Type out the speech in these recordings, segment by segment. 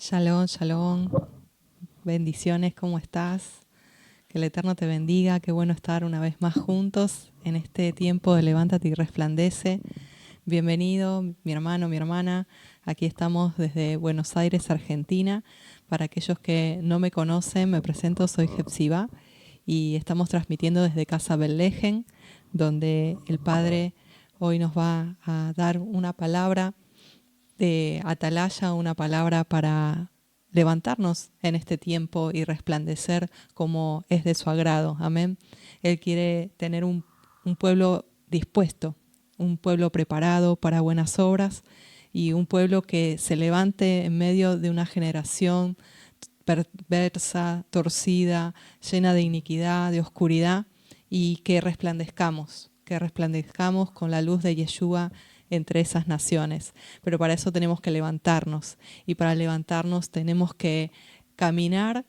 Shalom, shalom. Bendiciones, ¿cómo estás? Que el Eterno te bendiga. Qué bueno estar una vez más juntos en este tiempo de Levántate y Resplandece. Bienvenido, mi hermano, mi hermana. Aquí estamos desde Buenos Aires, Argentina. Para aquellos que no me conocen, me presento, soy Hepzibah y estamos transmitiendo desde Casa Bellejen, donde el Padre hoy nos va a dar una palabra de atalaya, una palabra para levantarnos en este tiempo y resplandecer como es de su agrado. Amén. Él quiere tener un pueblo dispuesto, un pueblo preparado para buenas obras y un pueblo que se levante en medio de una generación perversa, torcida, llena de iniquidad, de oscuridad, y que resplandezcamos con la luz de Yeshua entre esas naciones. Pero para eso tenemos que levantarnos, y para levantarnos tenemos que caminar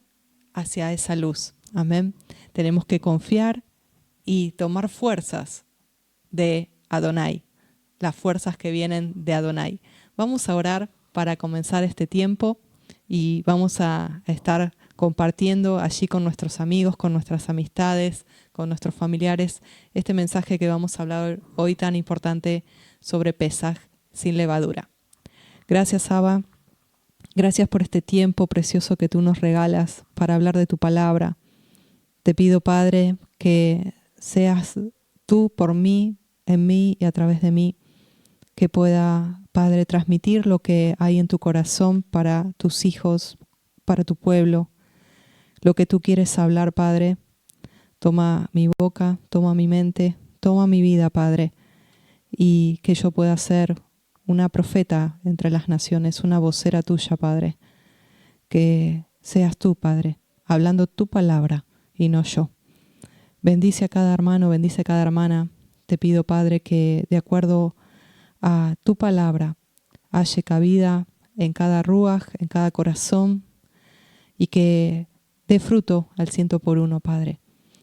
hacia esa luz. Amén. Tenemos que confiar y tomar fuerzas de Adonai, las fuerzas que vienen de Adonai. Vamos a orar para comenzar este tiempo y vamos a estar compartiendo allí con nuestros amigos, con nuestras amistades, con nuestros familiares, este mensaje que vamos a hablar hoy tan importante sobre Pesaj sin levadura. Gracias, Abba. Gracias por este tiempo precioso que tú nos regalas para hablar de tu palabra. Te pido, Padre, que seas tú por mí, en mí y a través de mí, que pueda, Padre, transmitir lo que hay en tu corazón para tus hijos, para tu pueblo. Lo que tú quieres hablar, Padre, toma mi boca, toma mi mente, toma mi vida, Padre, y que yo pueda ser una profeta entre las naciones, una vocera tuya, Padre. Que seas tú, Padre, hablando tu palabra y no yo. Bendice a cada hermano, bendice a cada hermana. Te pido, Padre, que de acuerdo a tu palabra halle cabida en cada ruaj, en cada corazón, y que dé fruto al 100 por 1, Padre.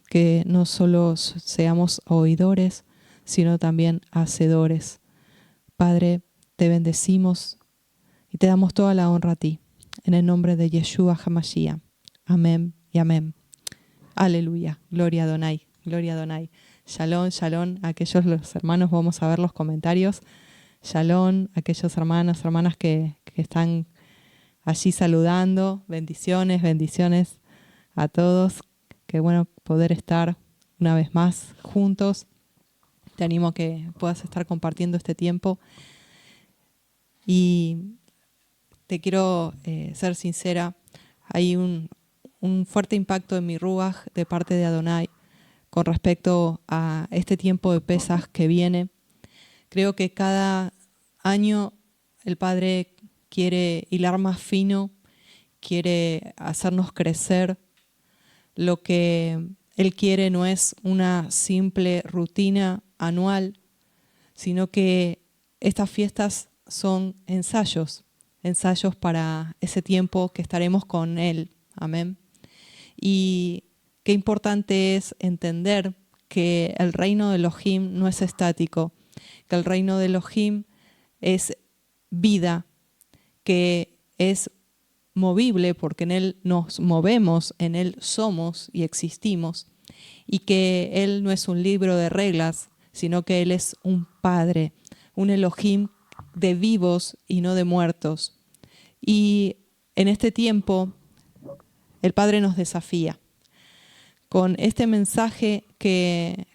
Que no solo seamos oidores, sino también hacedores. Padre, te bendecimos y te damos toda la honra a ti. En el nombre de Yeshua HaMashiach. Amén y amén. Aleluya. Gloria a Adonai. Gloria a Adonai. Shalom, shalom. Aquellos los hermanos, vamos a ver los comentarios. Shalom, aquellos hermanos, hermanas que están allí saludando. Bendiciones, bendiciones a todos. Qué bueno poder estar una vez más juntos. Te animo a que puedas estar compartiendo este tiempo. Y te quiero ser sincera, hay un fuerte impacto en mi ruaj de parte de Adonai con respecto a este tiempo de Pesaj que viene. Creo que cada año el Padre quiere hilar más fino, quiere hacernos crecer. Lo que Él quiere no es una simple rutina anual, sino que estas fiestas son ensayos para ese tiempo que estaremos con Él. Amén. Y qué importante es entender que el reino de Elohim no es estático, que el reino de Elohim es vida, que es movible porque en Él nos movemos, en Él somos y existimos, y que Él no es un libro de reglas, sino que Él es un Padre, un Elohim de vivos y no de muertos. Y en este tiempo el Padre nos desafía. Con este mensaje que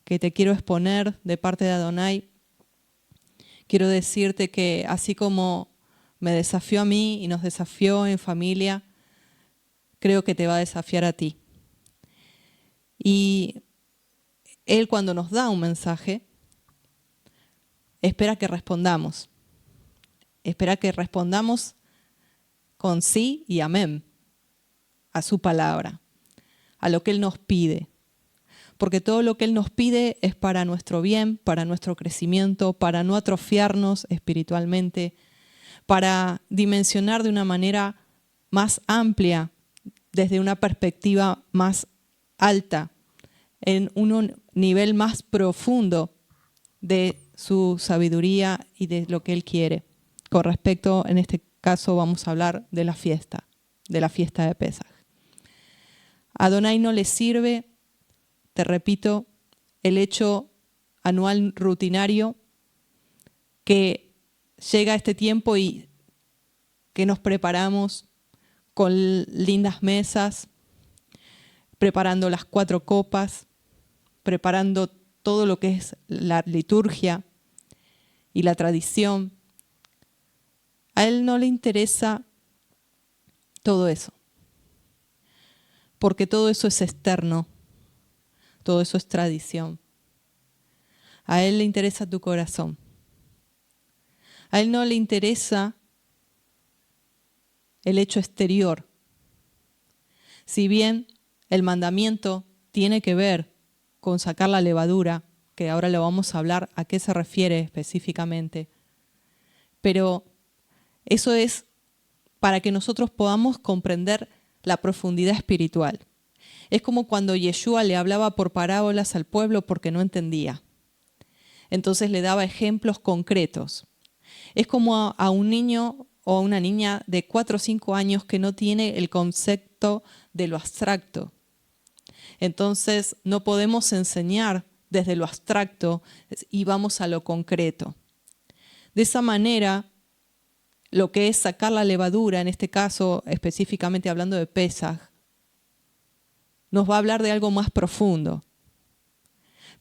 te quiero exponer de parte de Adonai, quiero decirte que así como me desafió a mí y nos desafió en familia, creo que te va a desafiar a ti. Y Él, cuando nos da un mensaje, espera que respondamos. Espera que respondamos con sí y amén a su palabra, a lo que Él nos pide. Porque todo lo que Él nos pide es para nuestro bien, para nuestro crecimiento, para no atrofiarnos espiritualmente, para dimensionar de una manera más amplia, desde una perspectiva más alta, en un nivel más profundo de su sabiduría y de lo que Él quiere, con respecto en este caso vamos a hablar de la fiesta de Pesaj. A Adonai no le sirve, te repito, el hecho anual rutinario que llega este tiempo y que nos preparamos con lindas mesas, preparando las 4 copas, preparando todo lo que es la liturgia y la tradición. A él no le interesa todo eso, porque todo eso es externo, todo eso es tradición. A él le interesa tu corazón. A él no le interesa el hecho exterior. Si bien el mandamiento tiene que ver con sacar la levadura, que ahora lo vamos a hablar a qué se refiere específicamente, pero eso es para que nosotros podamos comprender la profundidad espiritual. Es como cuando Yeshua le hablaba por parábolas al pueblo porque no entendía. Entonces le daba ejemplos concretos. Es como a un niño o a una niña de 4 o 5 años que no tiene el concepto de lo abstracto. Entonces no podemos enseñar desde lo abstracto y vamos a lo concreto. De esa manera, lo que es sacar la levadura, en este caso específicamente hablando de Pesaj, nos va a hablar de algo más profundo.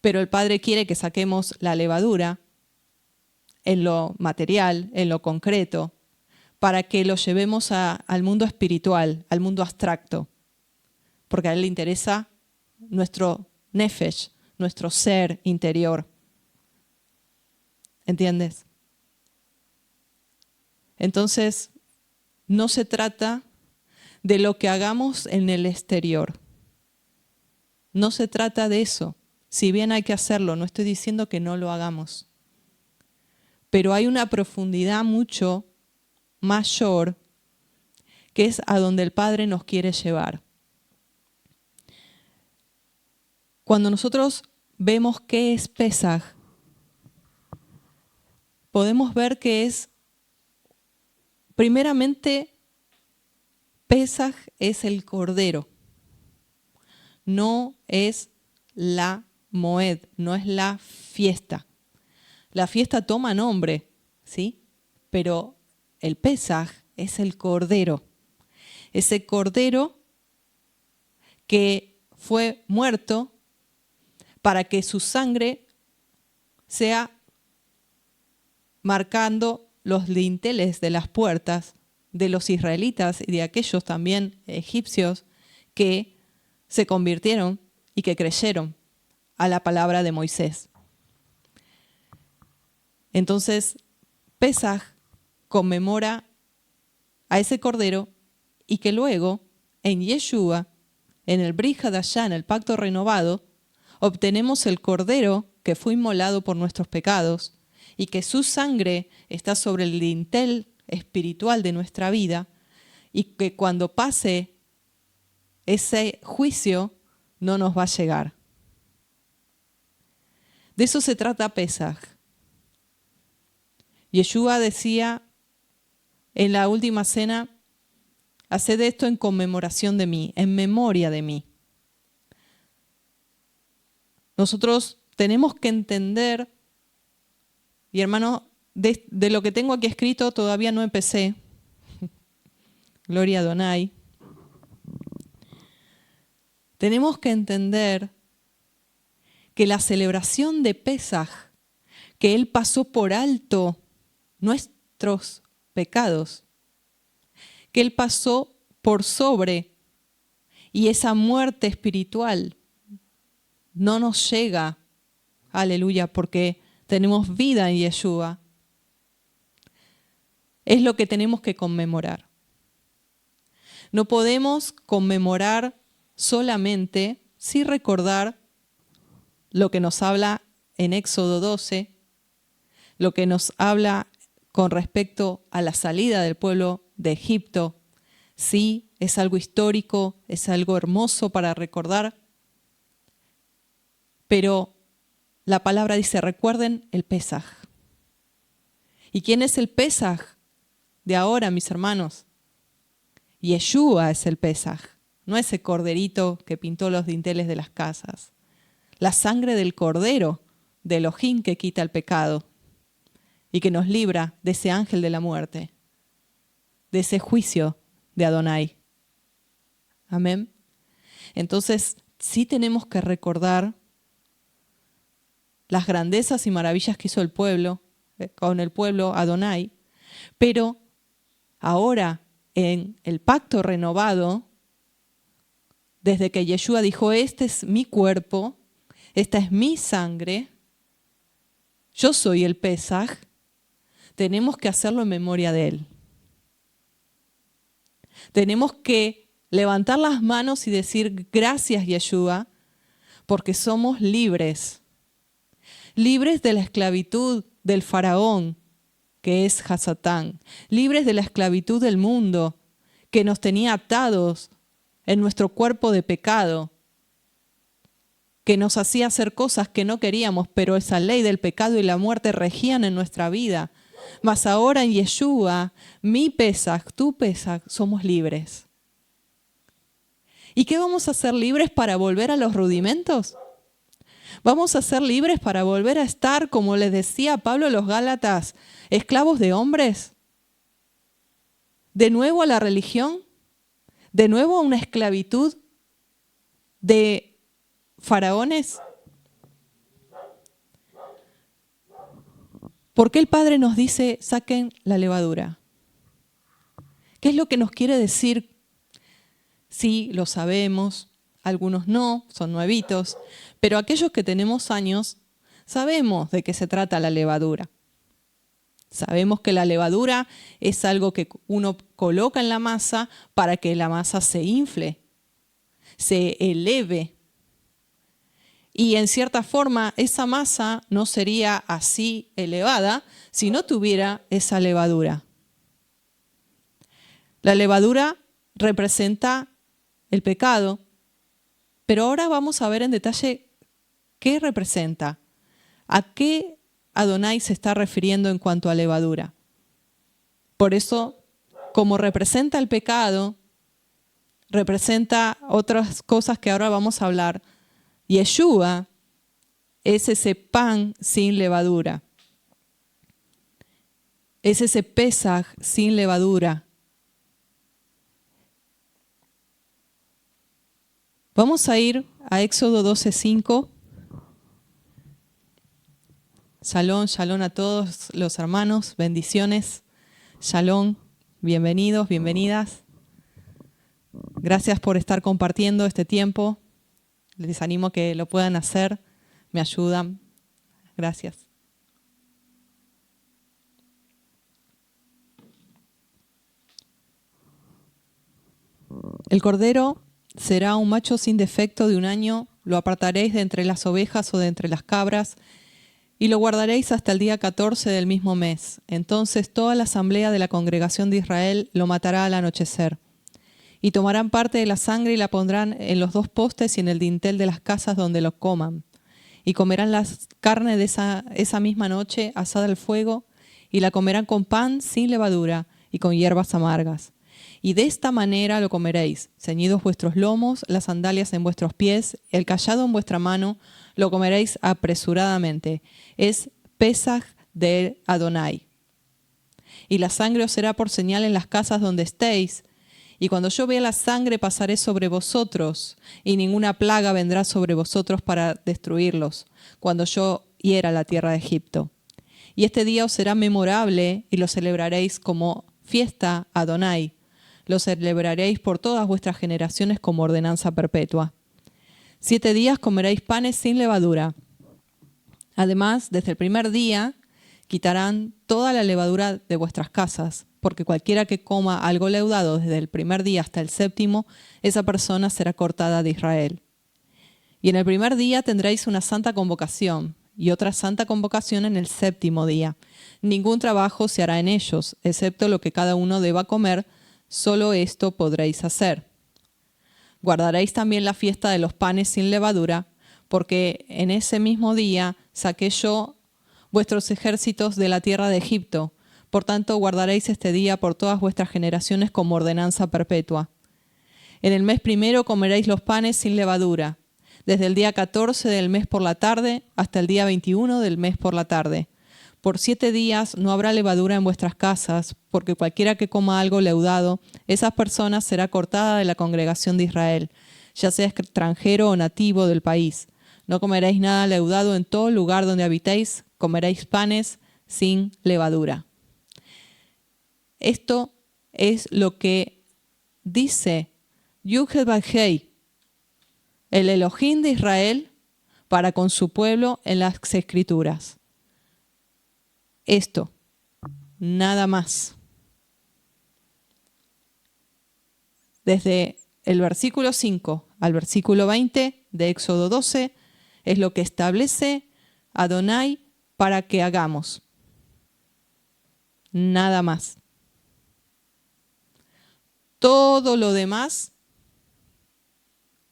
Pero el Padre quiere que saquemos la levadura en lo material, en lo concreto, para que lo llevemos al mundo espiritual, al mundo abstracto. Porque a él le interesa nuestro nefesh, nuestro ser interior. ¿Entiendes? Entonces, no se trata de lo que hagamos en el exterior. No se trata de eso. Si bien hay que hacerlo, no estoy diciendo que no lo hagamos. Pero hay una profundidad mucho mayor que es a donde el Padre nos quiere llevar. Cuando nosotros vemos qué es Pesaj, podemos ver que es, primeramente, Pesaj es el Cordero, no es la Moed, no es la fiesta. La fiesta toma nombre, ¿sí? Pero el Pesaj es el Cordero. Ese Cordero que fue muerto para que su sangre sea marcando los dinteles de las puertas de los israelitas y de aquellos también egipcios que se convirtieron y que creyeron a la palabra de Moisés. Entonces, Pesaj conmemora a ese cordero y que luego en Yeshua, en el Brit Hadashah, en el pacto renovado, obtenemos el cordero que fue inmolado por nuestros pecados y que su sangre está sobre el dintel espiritual de nuestra vida y que cuando pase ese juicio no nos va a llegar. De eso se trata Pesaj. Yeshua decía en la última cena, haced esto en conmemoración de mí, en memoria de mí. Nosotros tenemos que entender, y hermano, de lo que tengo aquí escrito todavía no empecé. Gloria a Adonai. Tenemos que entender que la celebración de Pesaj, que Él pasó por alto nuestros pecados, que Él pasó por sobre, y esa muerte espiritual no nos llega, aleluya, porque tenemos vida en Yeshua. Es lo que tenemos que conmemorar. No podemos conmemorar solamente sin recordar lo que nos habla en Éxodo 12, lo que nos habla con respecto a la salida del pueblo de Egipto. Sí, es algo histórico, es algo hermoso para recordar, pero la palabra dice, recuerden el Pesaj. ¿Y quién es el Pesaj? de ahora, mis hermanos. Yeshua es el Pesaj, no ese corderito que pintó los dinteles de las casas. La sangre del cordero de Elohim que quita el pecado y que nos libra de ese ángel de la muerte, de ese juicio de Adonai. Amén. Entonces, sí tenemos que recordar las grandezas y maravillas que hizo el pueblo, con el pueblo Adonai, pero ahora en el pacto renovado, desde que Yeshua dijo, este es mi cuerpo, esta es mi sangre, yo soy el Pesaj, tenemos que hacerlo en memoria de él. Tenemos que levantar las manos y decir, gracias Yeshua, porque somos libres. Libres de la esclavitud del faraón, que es Hasatán. Libres de la esclavitud del mundo, que nos tenía atados en nuestro cuerpo de pecado, que nos hacía hacer cosas que no queríamos, pero esa ley del pecado y la muerte regían en nuestra vida. Mas ahora en Yeshua, mi Pesaj, tu Pesaj, somos libres. ¿Y qué vamos a ser libres para volver a los rudimentos? ¿Vamos a ser libres para volver a estar, como les decía Pablo a los Gálatas, esclavos de hombres? ¿De nuevo a la religión? ¿De nuevo a una esclavitud de faraones? ¿Por qué el Padre nos dice, saquen la levadura? ¿Qué es lo que nos quiere decir? Sí, lo sabemos, algunos no, son nuevitos, pero aquellos que tenemos años sabemos de qué se trata la levadura. Sabemos que la levadura es algo que uno coloca en la masa para que la masa se infle, se eleve. Y en cierta forma esa masa no sería así elevada si no tuviera esa levadura. La levadura representa el pecado, pero ahora vamos a ver en detalle qué representa, a qué Adonai se está refiriendo en cuanto a levadura. Por eso, como representa el pecado, representa otras cosas que ahora vamos a hablar. Yeshua es ese pan sin levadura. Es ese Pesaj sin levadura. Vamos a ir a Éxodo 12:5. Shalom, shalom a todos los hermanos, bendiciones. Shalom, bienvenidos, bienvenidas. Gracias por estar compartiendo este tiempo. Les animo a que lo puedan hacer, me ayudan. Gracias. El cordero será un macho sin defecto de 1 año, lo apartaréis de entre las ovejas o de entre las cabras, y lo guardaréis hasta el día 14 del mismo mes. Entonces toda la asamblea de la congregación de Israel lo matará al anochecer. Y tomarán parte de la sangre y la pondrán en los 2 postes y en el dintel de las casas donde lo coman. Y comerán la carne de esa misma noche asada al fuego, y la comerán con pan sin levadura y con hierbas amargas. Y de esta manera lo comeréis, ceñidos vuestros lomos, las sandalias en vuestros pies, el cayado en vuestra mano, lo comeréis apresuradamente. Es Pesaj de Adonai. Y la sangre os será por señal en las casas donde estéis. Y cuando yo vea la sangre pasaré sobre vosotros, y ninguna plaga vendrá sobre vosotros para destruirlos, cuando yo hiera la tierra de Egipto. Y este día os será memorable, y lo celebraréis como fiesta a Adonai. Lo celebraréis por todas vuestras generaciones como ordenanza perpetua. 7 días comeréis panes sin levadura. Además, desde el primer día quitarán toda la levadura de vuestras casas, porque cualquiera que coma algo leudado desde el primer día hasta el 7º, esa persona será cortada de Israel. Y en el primer día tendréis una santa convocación, y otra santa convocación en el 7º día. Ningún trabajo se hará en ellos, excepto lo que cada uno deba comer, solo esto podréis hacer. Guardaréis también la fiesta de los panes sin levadura, porque en ese mismo día saqué yo vuestros ejércitos de la tierra de Egipto, Por tanto, guardaréis este día por todas vuestras generaciones como ordenanza perpetua. En el mes primero comeréis los panes sin levadura, desde el día 14 del mes por la tarde hasta el día 21 del mes por la tarde. Por 7 días no habrá levadura en vuestras casas, porque cualquiera que coma algo leudado, esa persona será cortada de la congregación de Israel, ya sea extranjero o nativo del país. No comeréis nada leudado en todo lugar donde habitéis, comeréis panes sin levadura. Esto es lo que dice Yud-Heh-Vav-Hei, el Elohim de Israel, para con su pueblo en las Escrituras. Esto, nada más. Desde el versículo 5 al versículo 20 de Éxodo 12 es lo que establece Adonai para que hagamos. Nada más. Todo lo demás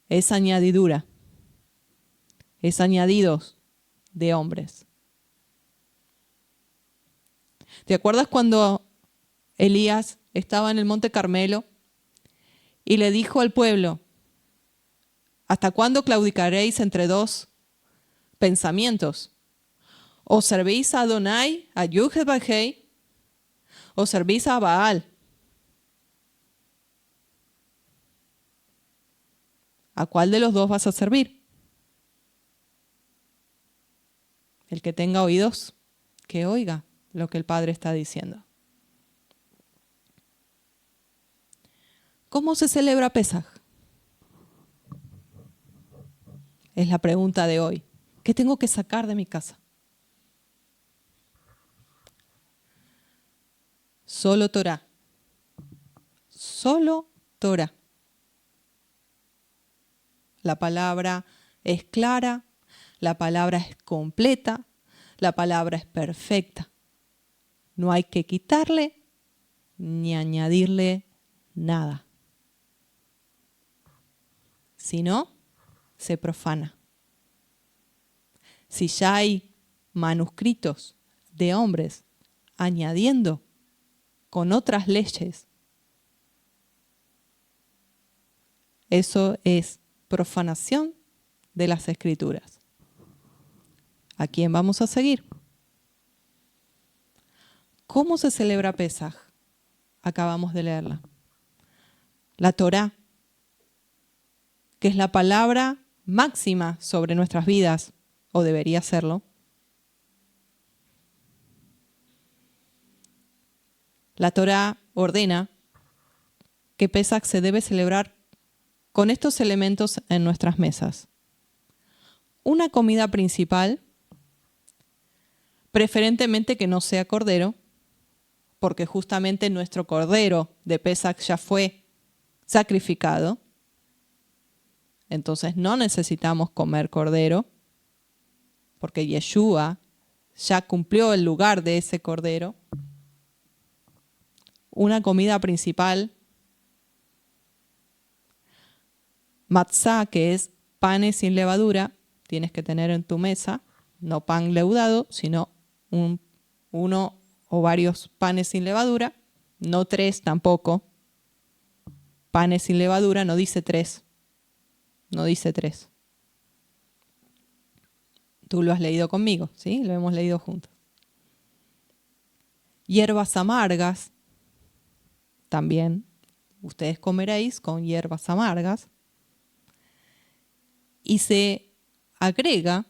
es añadidura, es añadidos de hombres. ¿Te acuerdas cuando Elías estaba en el Monte Carmelo y le dijo al pueblo: ¿hasta cuándo claudicaréis entre dos pensamientos? ¿O servís a Adonai, a Yud-Heh-Vav-Hei, o servís a Baal? ¿A cuál de los dos vas a servir? El que tenga oídos, que oiga lo que el Padre está diciendo. ¿Cómo se celebra Pesaj? Es la pregunta de hoy. ¿Qué tengo que sacar de mi casa? Solo Torah. Solo Torah. La palabra es clara, la palabra es completa, la palabra es perfecta. No hay que quitarle ni añadirle nada. Si no, se profana. Si ya hay manuscritos de hombres añadiendo con otras leyes, eso es profanación de las Escrituras. ¿A quién vamos a seguir? ¿Cómo se celebra Pesaj? Acabamos de leerla. La Torá, que es la palabra máxima sobre nuestras vidas, o debería serlo. La Torá ordena que Pesaj se debe celebrar con estos elementos en nuestras mesas. Una comida principal, preferentemente que no sea cordero, porque justamente nuestro cordero de Pesaj ya fue sacrificado. Entonces no necesitamos comer cordero, porque Yeshua ya cumplió el lugar de ese cordero. Una comida principal, matzá, que es panes sin levadura, tienes que tener en tu mesa, no pan leudado, sino uno o varios panes sin levadura, no 3 tampoco. Panes sin levadura no dice 3, no dice 3. Tú lo has leído conmigo, ¿sí? Lo hemos leído juntos. Hierbas amargas, también ustedes comeréis con hierbas amargas. Y se agrega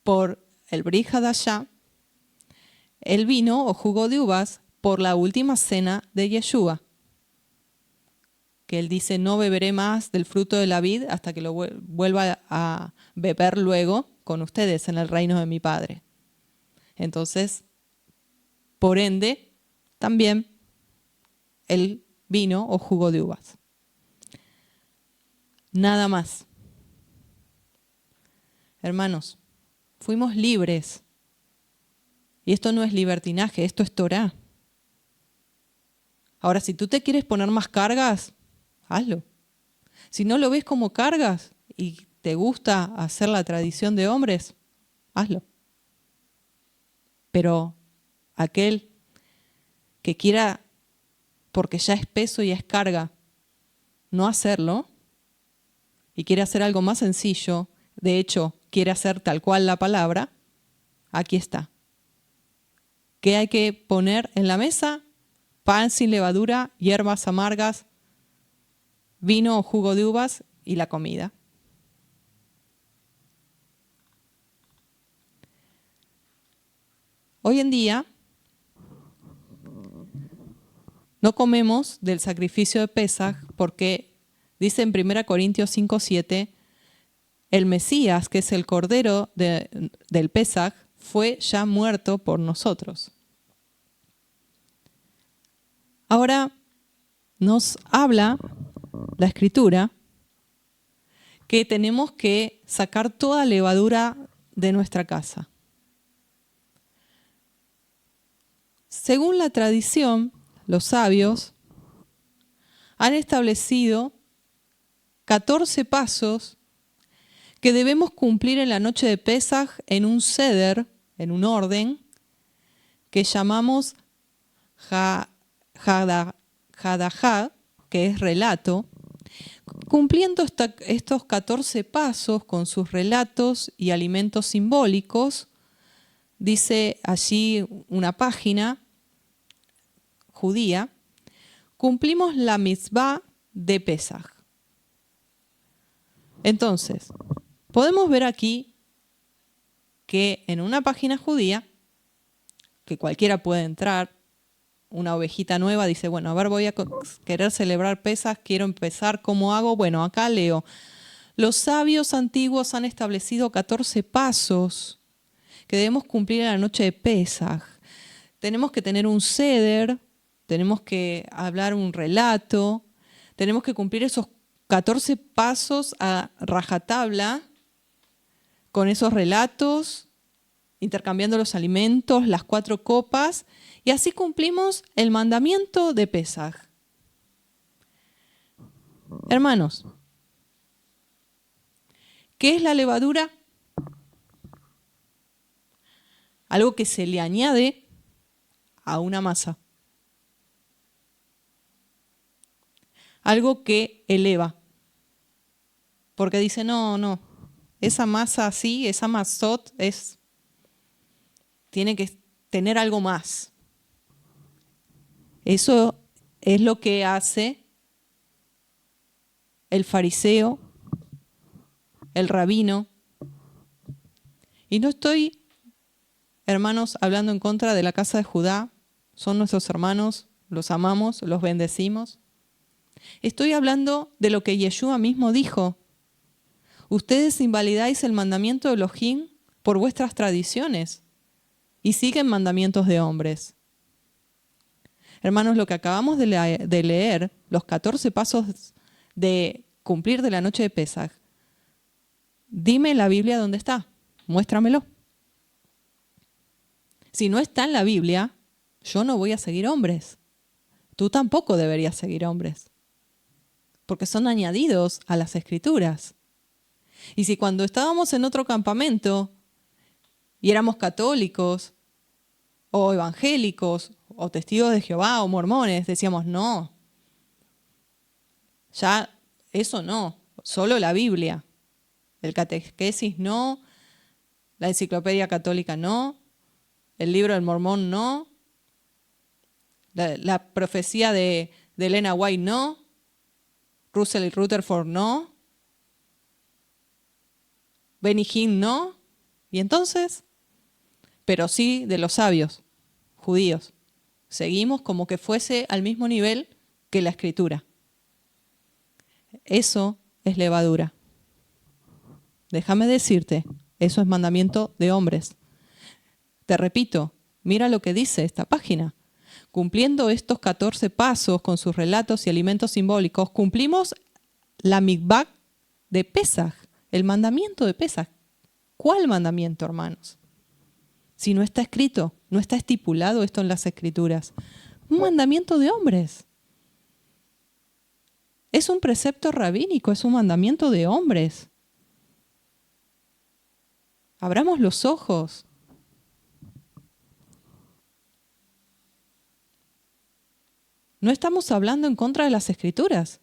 por el Brit Hadashah el vino o jugo de uvas por la última cena de Yeshua, que él dice: no beberé más del fruto de la vid hasta que lo vuelva a beber luego con ustedes en el reino de mi Padre. Entonces, por ende, también el vino o jugo de uvas. Nada más. Hermanos, fuimos libres. Y esto no es libertinaje, esto es Torá. Ahora, si tú te quieres poner más cargas, hazlo. Si no lo ves como cargas y te gusta hacer la tradición de hombres, hazlo. Pero aquel que quiera, porque ya es peso y es carga, no hacerlo, y quiere hacer algo más sencillo, de hecho, quiere hacer tal cual la palabra, aquí está. ¿Qué hay que poner en la mesa? Pan sin levadura, hierbas amargas, vino o jugo de uvas y la comida. Hoy en día no comemos del sacrificio de Pesaj porque dice en 1 Corintios 5:7, el Mesías, que es el Cordero del Pesaj, fue ya muerto por nosotros. Ahora nos habla la Escritura que tenemos que sacar toda levadura de nuestra casa. Según la tradición, los sabios han establecido 14 pasos que debemos cumplir en la noche de Pesaj en un seder, en un orden, que llamamos Hadajá, que es relato. Cumpliendo estos 14 pasos con sus relatos y alimentos simbólicos, dice allí una página judía, cumplimos la mitzvah de Pesaj. Entonces, podemos ver aquí que en una página judía, que cualquiera puede entrar, una ovejita nueva dice, bueno, a ver, voy a querer celebrar Pesaj, quiero empezar, ¿cómo hago? Bueno, acá leo, los sabios antiguos han establecido 14 pasos que debemos cumplir en la noche de Pesaj. Tenemos que tener un seder, tenemos que hablar un relato, tenemos que cumplir esos 14 pasos a rajatabla con esos relatos, intercambiando los alimentos, las 4 copas, y así cumplimos el mandamiento de Pesaj. Hermanos, ¿qué es la levadura? Algo que se le añade a una masa. Algo que eleva. Porque dice, no, esa masa así, esa masot tiene que tener algo más. Eso es lo que hace el fariseo, el rabino. Y no estoy, hermanos, hablando en contra de la casa de Judá. Son nuestros hermanos, los amamos, los bendecimos. Estoy hablando de lo que Yeshua mismo dijo. Ustedes invalidáis el mandamiento de Elohim por vuestras tradiciones y siguen mandamientos de hombres. Hermanos, lo que acabamos de leer, los 14 pasos de cumplir de la noche de Pesaj, dime en la Biblia dónde está, muéstramelo. Si no está en la Biblia, yo no voy a seguir hombres. Tú tampoco deberías seguir hombres, porque son añadidos a las Escrituras. Y si cuando estábamos en otro campamento y éramos católicos o evangélicos o testigos de Jehová o mormones, decíamos no, ya eso no, solo la Biblia, el catequesis no, la enciclopedia católica no, el libro del mormón no, la profecía de Elena White no, Russell y Rutherford no, Benny Hinn no, y entonces, pero sí de los sabios judíos. Seguimos como que fuese al mismo nivel que la Escritura. Eso es levadura. Déjame decirte, eso es mandamiento de hombres. Te repito, mira lo que dice esta página. Cumpliendo estos 14 pasos con sus relatos y alimentos simbólicos, cumplimos la mitzvah de Pesaj, el mandamiento de Pesaj. ¿Cuál mandamiento, hermanos? Si no está escrito, no está estipulado esto en las Escrituras. Un mandamiento de hombres. Es un precepto rabínico, es un mandamiento de hombres. Abramos los ojos. No estamos hablando en contra de las Escrituras.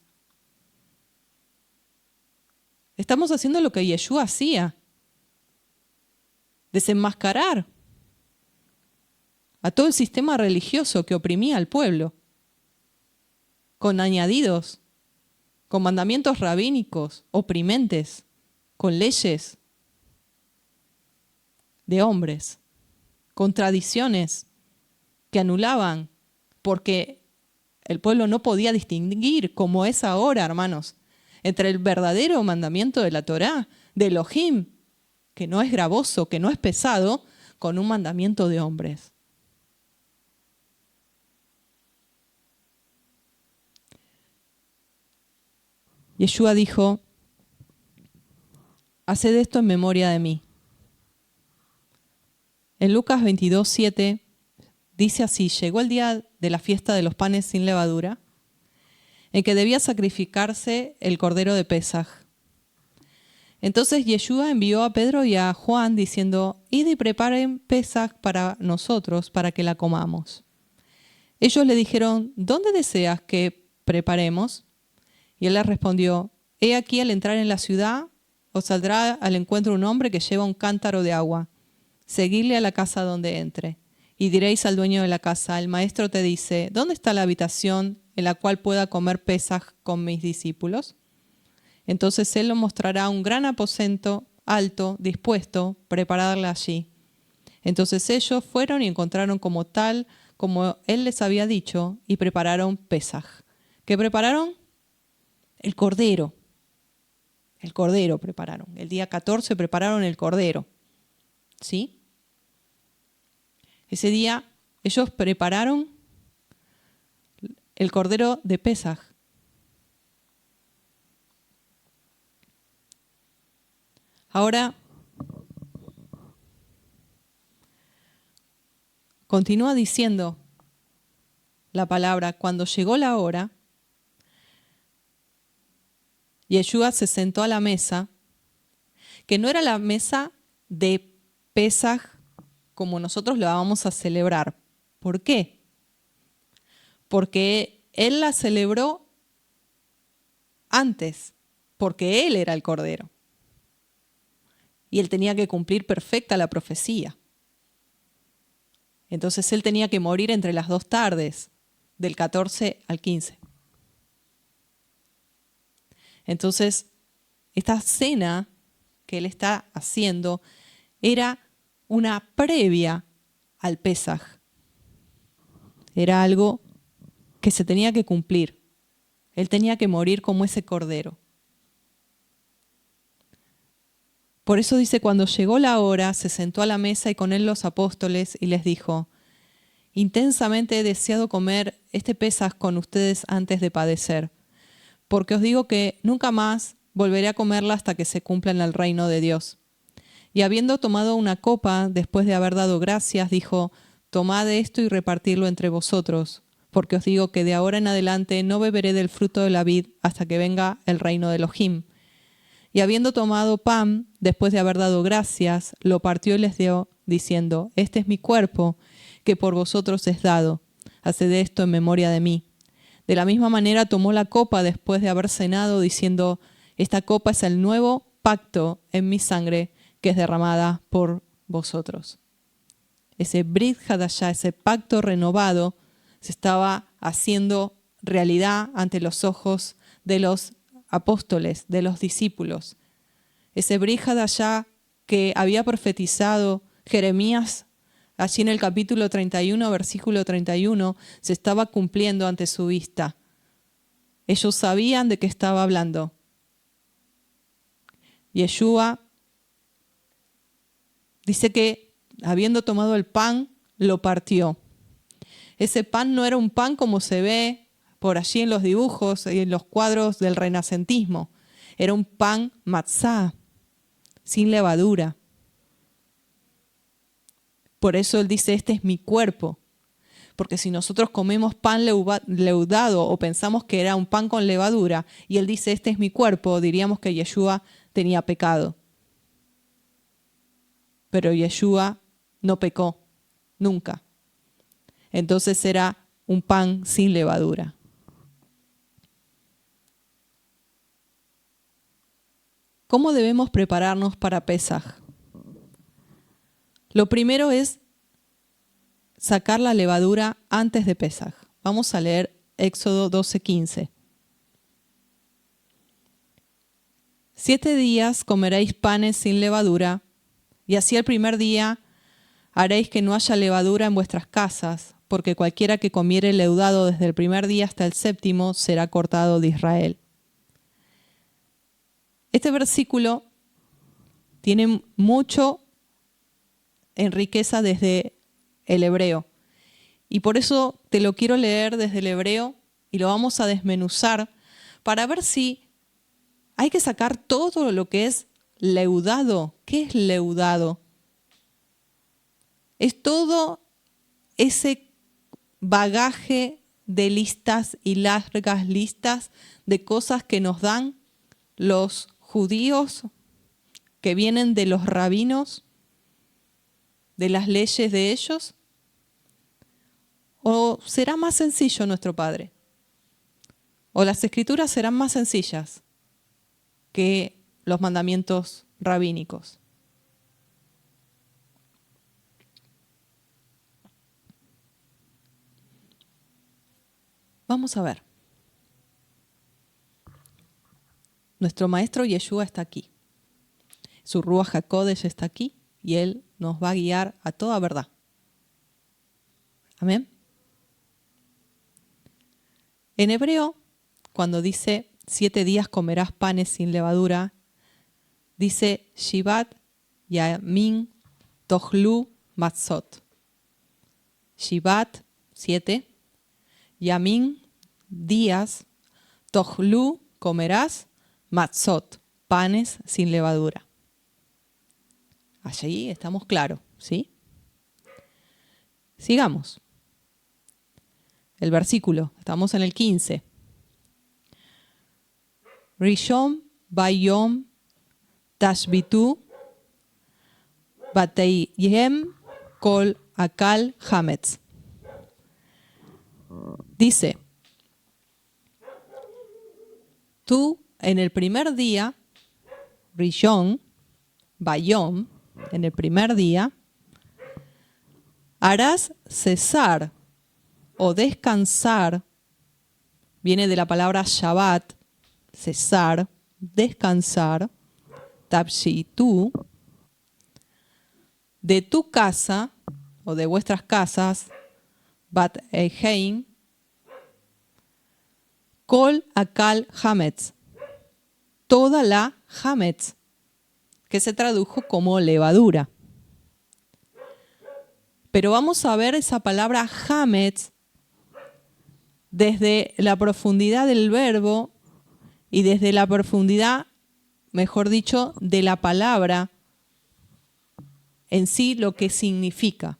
Estamos haciendo lo que Yeshua hacía. Desenmascarar a todo el sistema religioso que oprimía al pueblo, con añadidos, con mandamientos rabínicos, oprimentes, con leyes de hombres, con tradiciones que anulaban, porque el pueblo no podía distinguir, como es ahora, hermanos, entre el verdadero mandamiento de la Torá, de Elohim, que no es gravoso, que no es pesado, con un mandamiento de hombres. Yeshua dijo, haced esto en memoria de mí. En Lucas 22:7 dice así, llegó el día de la fiesta de los panes sin levadura, en que debía sacrificarse el cordero de Pesaj. Entonces Yeshua envió a Pedro y a Juan diciendo, id y preparen Pesaj para nosotros, para que la comamos. Ellos le dijeron, ¿dónde deseas que preparemos? Y él les respondió, he aquí al entrar en la ciudad, os saldrá al encuentro un hombre que lleva un cántaro de agua. Seguidle a la casa donde entre. Y diréis al dueño de la casa, el maestro te dice, ¿dónde está la habitación en la cual pueda comer Pesaj con mis discípulos? Entonces él os mostrará un gran aposento alto, dispuesto, prepararla allí. Entonces ellos fueron y encontraron como tal, como él les había dicho, y prepararon Pesaj. ¿Qué prepararon? El cordero. El cordero prepararon. El día 14 prepararon el cordero. ¿Sí? Ese día ellos prepararon el cordero de Pesaj. Ahora, continúa diciendo la palabra, cuando llegó la hora, Yeshua se sentó a la mesa, que no era la mesa de Pesaj como nosotros la vamos a celebrar. ¿Por qué? Porque él la celebró antes, porque él era el Cordero. Y él tenía que cumplir perfecta la profecía. Entonces él tenía que morir entre las 2 tardes, del 14 al 15. Entonces, esta cena que él está haciendo era una previa al Pesaj. Era algo que se tenía que cumplir. Él tenía que morir como ese cordero. Por eso dice, cuando llegó la hora, se sentó a la mesa y con él los apóstoles y les dijo, intensamente he deseado comer este Pesaj con ustedes antes de padecer, porque os digo que nunca más volveré a comerla hasta que se cumpla en el reino de Dios. Y habiendo tomado una copa, después de haber dado gracias, dijo, tomad esto y repartirlo entre vosotros, porque os digo que de ahora en adelante no beberé del fruto de la vid hasta que venga el reino de Elohim. Y habiendo tomado pan, después de haber dado gracias, lo partió y les dio, diciendo, este es mi cuerpo, que por vosotros es dado. Haced esto en memoria de mí. De la misma manera tomó la copa después de haber cenado, diciendo, esta copa es el nuevo pacto en mi sangre, que es derramada por vosotros. Ese Brit Hadashah, ese pacto renovado, se estaba haciendo realidad ante los ojos de los apóstoles, de los discípulos. Ese Brit Hadashah que había profetizado Jeremías allí en el capítulo 31, versículo 31, se estaba cumpliendo ante su vista. Ellos sabían de qué estaba hablando. Yeshua dice que, habiendo tomado el pan, lo partió. Ese pan no era un pan como se ve por allí en los dibujos y en los cuadros del renacentismo. Era un pan matzá, sin levadura. Por eso él dice, este es mi cuerpo. Porque si nosotros comemos pan leudado o pensamos que era un pan con levadura, y él dice, este es mi cuerpo, diríamos que Yeshua tenía pecado. Pero Yeshua no pecó, nunca. Entonces era un pan sin levadura. ¿Cómo debemos prepararnos para Pesaj? Lo primero es sacar la levadura antes de Pesaj. Vamos a leer Éxodo 12:15. 7 días comeréis panes sin levadura, y así el primer día haréis que no haya levadura en vuestras casas, porque cualquiera que comiere leudado desde el primer día hasta el séptimo será cortado de Israel. Este versículo tiene mucho en riqueza desde el hebreo, y por eso te lo quiero leer desde el hebreo y lo vamos a desmenuzar para ver si hay que sacar todo lo que es leudado. ¿Qué es leudado? Es todo ese bagaje de listas y largas listas de cosas que nos dan los judíos que vienen de los rabinos, de las leyes de ellos. ¿O será más sencillo nuestro Padre? ¿O las escrituras serán más sencillas que los mandamientos rabínicos? Vamos a ver. Nuestro maestro Yeshua está aquí. Su Ruach HaKodesh está aquí y Él nos va a guiar a toda verdad. Amén. En hebreo, cuando dice 7 días comerás panes sin levadura, dice Shivat Yamin Tochlu Matzot. Shivat, 7. Yamin, días. Tochlu, comerás. Matzot, panes sin levadura. Allí estamos claros, ¿sí? Sigamos. El versículo, estamos en el 15. Rishon Bayom Tashbitu Bateyem Kol Akal Hametz. Dice, tú en el primer día, Rishon Bayom, en el primer día, harás cesar o descansar, viene de la palabra Shabbat, cesar, descansar, tabshitu, de tu casa o de vuestras casas, bat eheim, kol akal hametz, toda la hametz, que se tradujo como levadura. Pero vamos a ver esa palabra hametz desde la profundidad del verbo y desde la profundidad, mejor dicho, de la palabra en sí, lo que significa.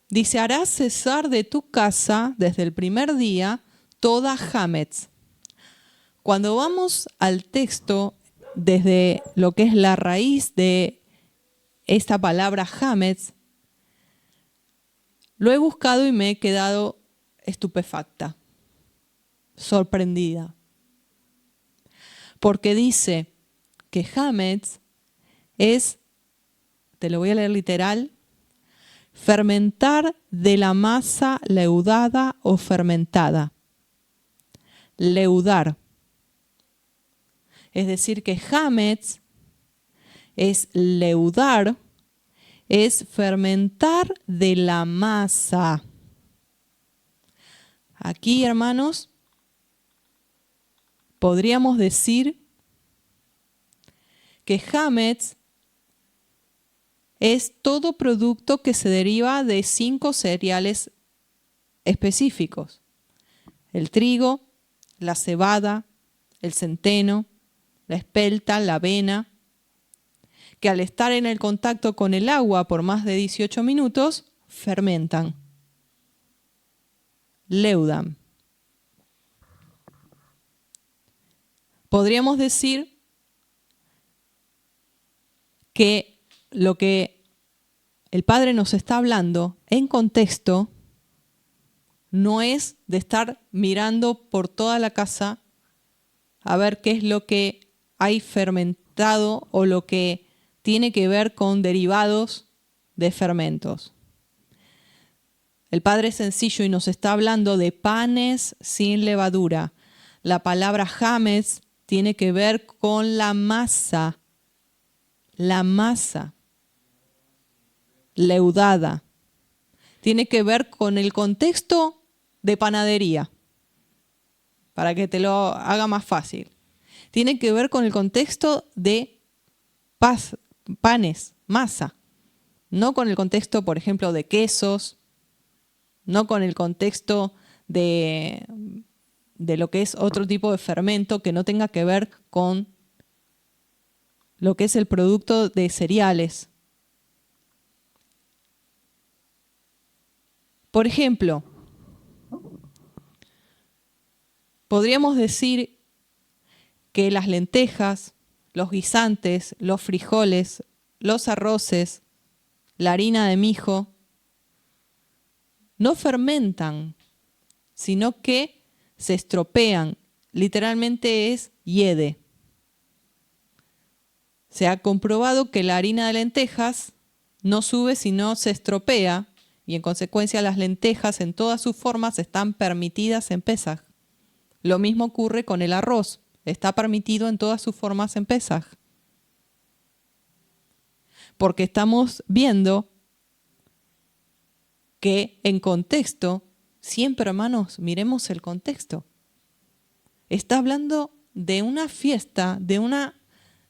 Dice, harás cesar de tu casa desde el primer día toda hametz. Cuando vamos al texto, desde lo que es la raíz de esta palabra hametz, lo he buscado y me he quedado estupefacta, sorprendida. Porque dice que hametz es, te lo voy a leer literal, fermentar de la masa leudada o fermentada. Leudar. Es decir, que hametz es leudar, es fermentar de la masa. Aquí, hermanos, podríamos decir que hametz es todo producto que se deriva de 5 cereales específicos: el trigo, la cebada, el centeno, la espelta, la avena, que al estar en el contacto con el agua por más de 18 minutos, fermentan, leudan. Podríamos decir que lo que el Padre nos está hablando en contexto, no es de estar mirando por toda la casa a ver qué es lo que hay fermentado o lo que tiene que ver con derivados de fermentos. El Padre es sencillo y nos está hablando de panes sin levadura. La palabra hametz tiene que ver con la masa leudada. Tiene que ver con el contexto de panadería, para que te lo haga más fácil. Tiene que ver con el contexto de panes, masa, no con el contexto, por ejemplo, de quesos, no con el contexto de lo que es otro tipo de fermento que no tenga que ver con lo que es el producto de cereales. Por ejemplo, podríamos decir que las lentejas, los guisantes, los frijoles, los arroces, la harina de mijo, no fermentan, sino que se estropean. Literalmente es hiede. Se ha comprobado que la harina de lentejas no sube sino se estropea, y en consecuencia las lentejas en todas sus formas están permitidas en Pesaj. Lo mismo ocurre con el arroz, está permitido en todas sus formas en Pesaj. Porque estamos viendo que en contexto, siempre hermanos, miremos el contexto. Está hablando de una fiesta, de una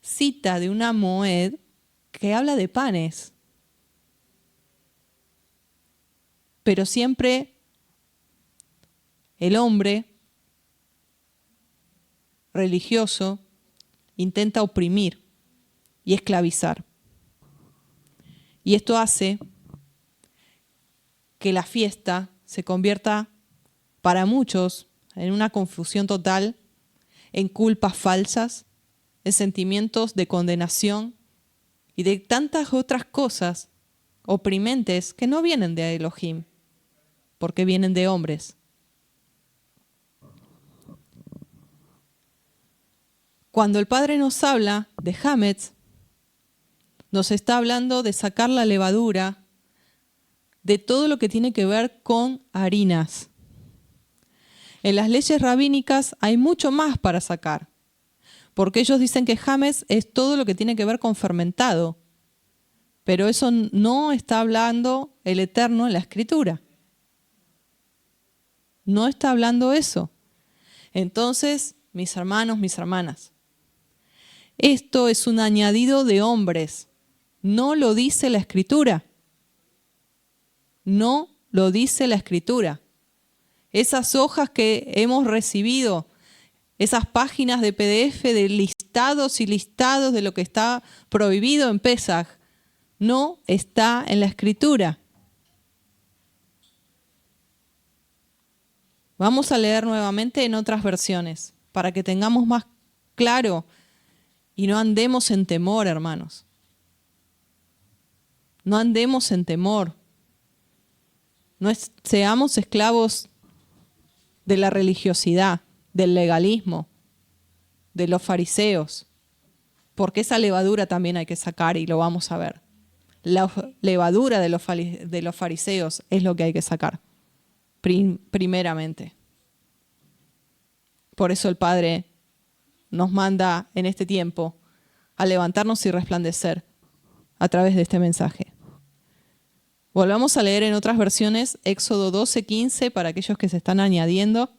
cita, de una moed que habla de panes. Pero siempre el hombre religioso intenta oprimir y esclavizar. Y esto hace que la fiesta se convierta para muchos en una confusión total, en culpas falsas, en sentimientos de condenación y de tantas otras cosas oprimentes que no vienen de Elohim, porque vienen de hombres. Cuando el Padre nos habla de hametz, nos está hablando de sacar la levadura de todo lo que tiene que ver con harinas. En las leyes rabínicas hay mucho más para sacar, porque ellos dicen que hametz es todo lo que tiene que ver con fermentado, pero eso no está hablando el Eterno en la Escritura. No está hablando eso. Entonces, mis hermanos, mis hermanas, esto es un añadido de hombres. No lo dice la Escritura. No lo dice la Escritura. Esas hojas que hemos recibido, esas páginas de PDF de listados y listados de lo que está prohibido en Pesaj, no está en la Escritura. Vamos a leer nuevamente en otras versiones para que tengamos más claro y no andemos en temor, hermanos. No andemos en temor. No seamos esclavos de la religiosidad, del legalismo, de los fariseos, porque esa levadura también hay que sacar y lo vamos a ver. La levadura de los fariseos es lo que hay que sacar, primeramente. Por eso el Padre nos manda en este tiempo a levantarnos y resplandecer a través de este mensaje. Volvamos a leer en otras versiones Éxodo 12:15 para aquellos que se están añadiendo.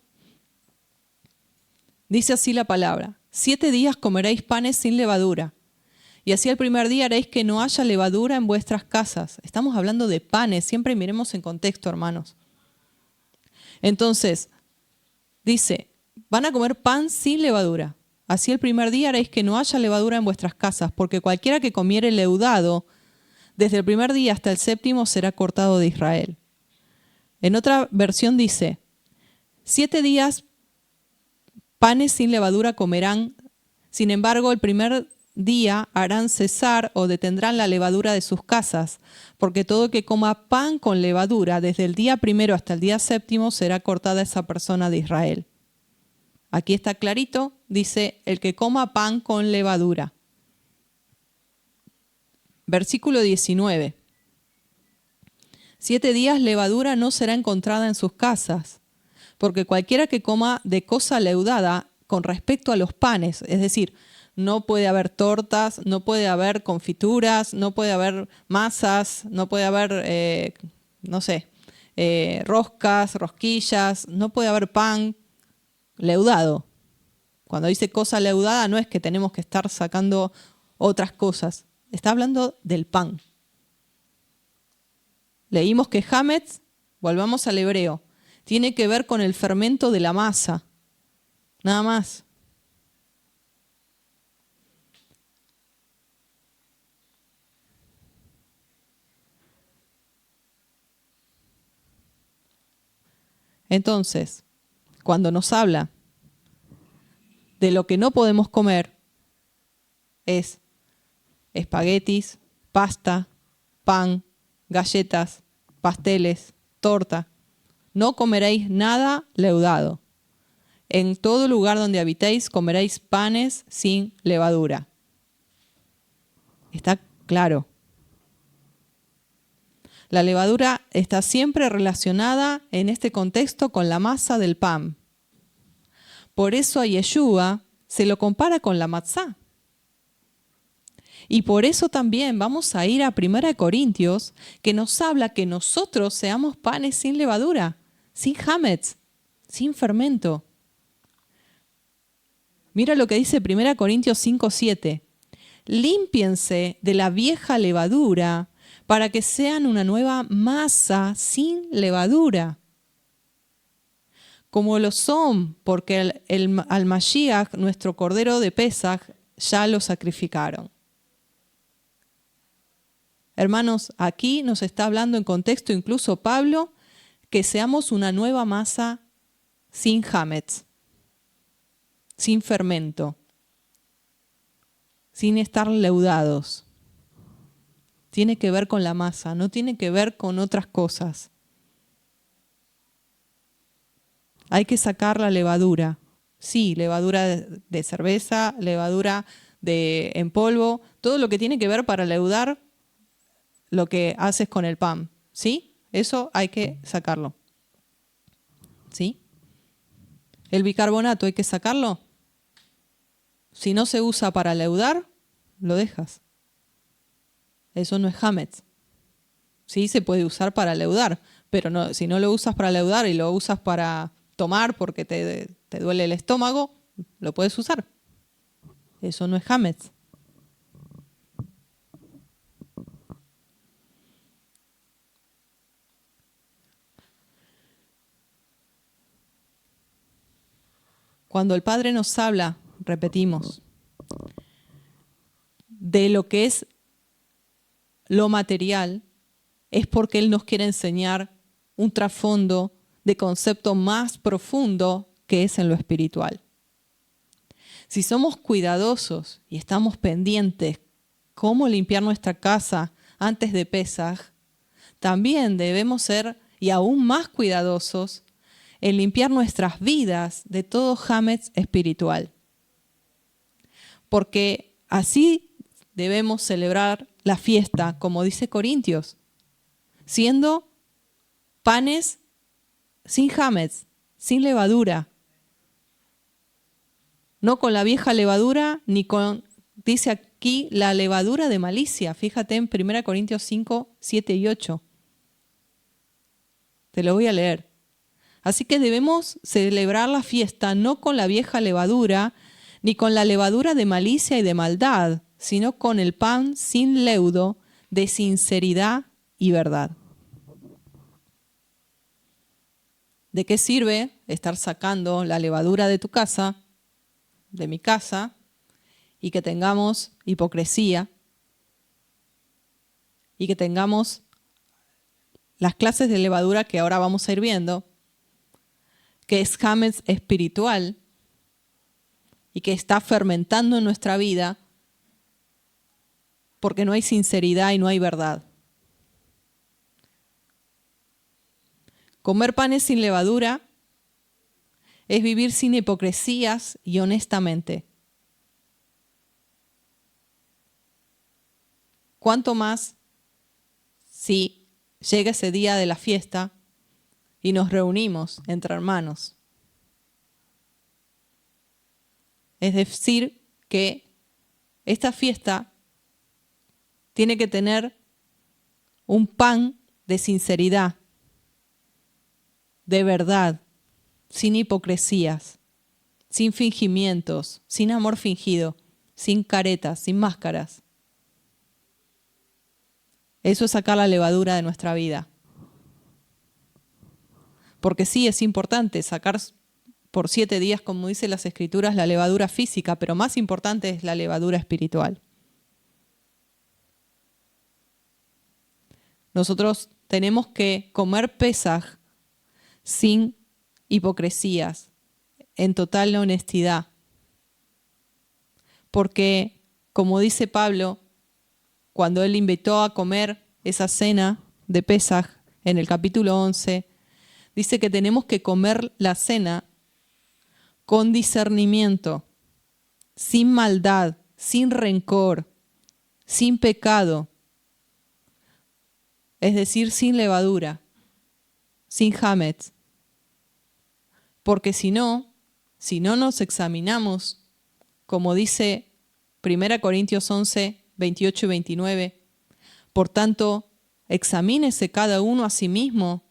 Dice así la palabra: 7 días comeréis panes sin levadura, y así el primer día haréis que no haya levadura en vuestras casas. Estamos hablando de panes, siempre miremos en contexto, hermanos. Entonces, dice, van a comer pan sin levadura. Así el primer día haréis que no haya levadura en vuestras casas, porque cualquiera que comiere leudado, desde el primer día hasta el séptimo será cortado de Israel. En otra versión dice, 7 días panes sin levadura comerán, sin embargo el primer día harán cesar o detendrán la levadura de sus casas, porque todo que coma pan con levadura, desde el día primero hasta el día séptimo, será cortada esa persona de Israel. Aquí está clarito, dice, el que coma pan con levadura. Versículo 19. 7 días levadura no será encontrada en sus casas, porque cualquiera que coma de cosa leudada con respecto a los panes, es decir, no puede haber tortas, no puede haber confituras, no puede haber masas, no puede haber, roscas, rosquillas, no puede haber pan leudado. Cuando dice cosa leudada no es que tenemos que estar sacando otras cosas, está hablando del pan. Leímos que hametz, volvamos al hebreo, tiene que ver con el fermento de la masa, nada más. Entonces, cuando nos habla de lo que no podemos comer, es espaguetis, pasta, pan, galletas, pasteles, torta. No comeréis nada leudado. En todo lugar donde habitéis comeréis panes sin levadura. Está claro. La levadura está siempre relacionada en este contexto con la masa del pan. Por eso a Yeshua se lo compara con la matzá. Y por eso también vamos a ir a 1 Corintios, que nos habla que nosotros seamos panes sin levadura, sin hametz, sin fermento. Mira lo que dice 1 Corintios 5:7. Límpiense de la vieja levadura para que sean una nueva masa sin levadura. Como lo son, porque al Mashiach, nuestro Cordero de Pesaj, ya lo sacrificaron. Hermanos, aquí nos está hablando en contexto incluso Pablo, que seamos una nueva masa sin hametz, sin fermento, sin estar leudados. Tiene que ver con la masa, no tiene que ver con otras cosas. Hay que sacar la levadura. Sí, levadura de cerveza, levadura en polvo, todo lo que tiene que ver para leudar lo que haces con el pan, ¿sí? Eso hay que sacarlo, ¿sí? El bicarbonato hay que sacarlo. Si no se usa para leudar, lo dejas. Eso no es hametz. Sí, se puede usar para leudar, pero no, si no lo usas para leudar y lo usas para tomar porque te duele el estómago, lo puedes usar. Eso no es hametz. Cuando el Padre nos habla, repetimos, de lo que es lo material, es porque Él nos quiere enseñar un trasfondo de concepto más profundo que es en lo espiritual. Si somos cuidadosos y estamos pendientes cómo limpiar nuestra casa antes de Pesaj, también debemos ser y aún más cuidadosos en limpiar nuestras vidas de todo hametz espiritual. Porque así debemos celebrar la fiesta, como dice Corintios, siendo panes sin hametz, sin levadura. No con la vieja levadura, ni con, dice aquí, la levadura de malicia. Fíjate en 1 Corintios 5, 7 y 8. Te lo voy a leer. Así que debemos celebrar la fiesta no con la vieja levadura, ni con la levadura de malicia y de maldad, sino con el pan sin leudo de sinceridad y verdad. ¿De qué sirve estar sacando la levadura de tu casa, de mi casa, y que tengamos hipocresía, y que tengamos las clases de levadura que ahora vamos a ir viendo, que es hametz espiritual y que está fermentando en nuestra vida porque no hay sinceridad y no hay verdad. Comer panes sin levadura es vivir sin hipocresías y honestamente. ¿Cuánto más si llega ese día de la fiesta y nos reunimos entre hermanos? Es decir, que esta fiesta tiene que tener un pan de sinceridad, de verdad, sin hipocresías, sin fingimientos, sin amor fingido, sin caretas, sin máscaras. Eso es sacar la levadura de nuestra vida. Porque sí, es importante sacar por 7 días, como dicen las Escrituras, la levadura física, pero más importante es la levadura espiritual. Nosotros tenemos que comer Pesaj sin hipocresías, en total honestidad. Porque, como dice Pablo, cuando él invitó a comer esa cena de Pesaj en el capítulo 11, dice que tenemos que comer la cena con discernimiento, sin maldad, sin rencor, sin pecado, es decir, sin levadura, sin hametz. Porque si no nos examinamos, como dice 1 Corintios 11, 28 y 29, por tanto, examínese cada uno a sí mismo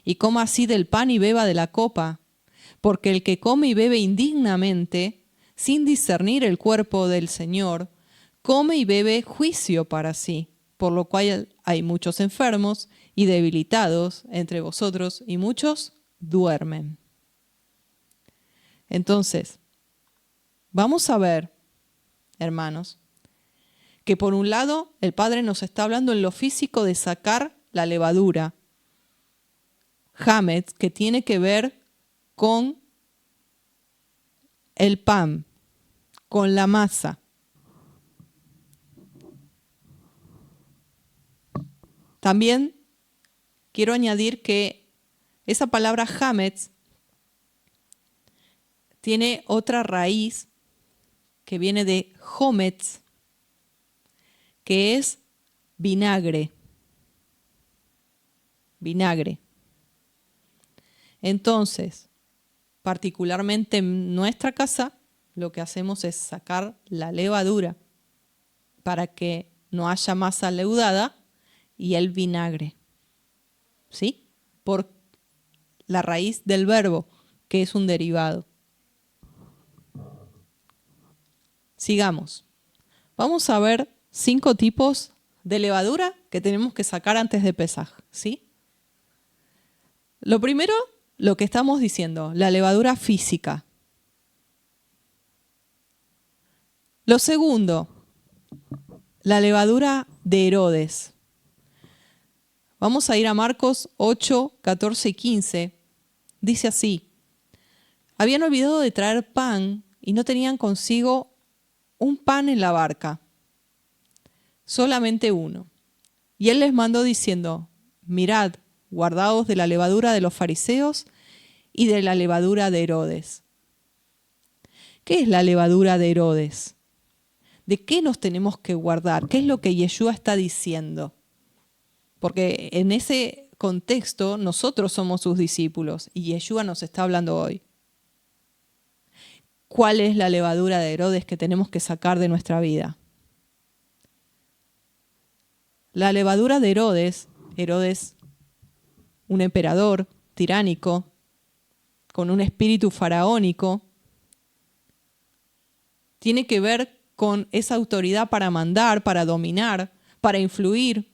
y coma así del pan y beba de la copa, porque el que come y bebe indignamente, sin discernir el cuerpo del Señor, come y bebe juicio para sí, por lo cual hay muchos enfermos y debilitados entre vosotros y muchos duermen. Entonces, vamos a ver, hermanos, que por un lado el Padre nos está hablando en lo físico de sacar la levadura, hametz, que tiene que ver con el pan, con la masa. También quiero añadir que esa palabra hametz tiene otra raíz que viene de hometz, que es vinagre. Vinagre. Entonces, particularmente en nuestra casa, lo que hacemos es sacar la levadura para que no haya masa leudada y el vinagre. ¿Sí? Por la raíz del verbo, que es un derivado. Sigamos. Vamos a ver 5 tipos de levadura que tenemos que sacar antes de Pesaj, ¿sí? Lo primero, lo que estamos diciendo, la levadura física. Lo segundo, la levadura de Herodes. Vamos a ir a Marcos 8, 14 y 15. Dice así: habían olvidado de traer pan y no tenían consigo un pan en la barca, solamente uno. Y él les mandó diciendo: mirad, guardaos de la levadura de los fariseos y de la levadura de Herodes. ¿Qué es la levadura de Herodes? ¿De qué nos tenemos que guardar? ¿Qué es lo que Yeshua está diciendo? Porque en ese contexto nosotros somos sus discípulos y Yeshua nos está hablando hoy. ¿Cuál es la levadura de Herodes que tenemos que sacar de nuestra vida? La levadura de Herodes, un emperador tiránico, con un espíritu faraónico, tiene que ver con esa autoridad para mandar, para dominar, para influir,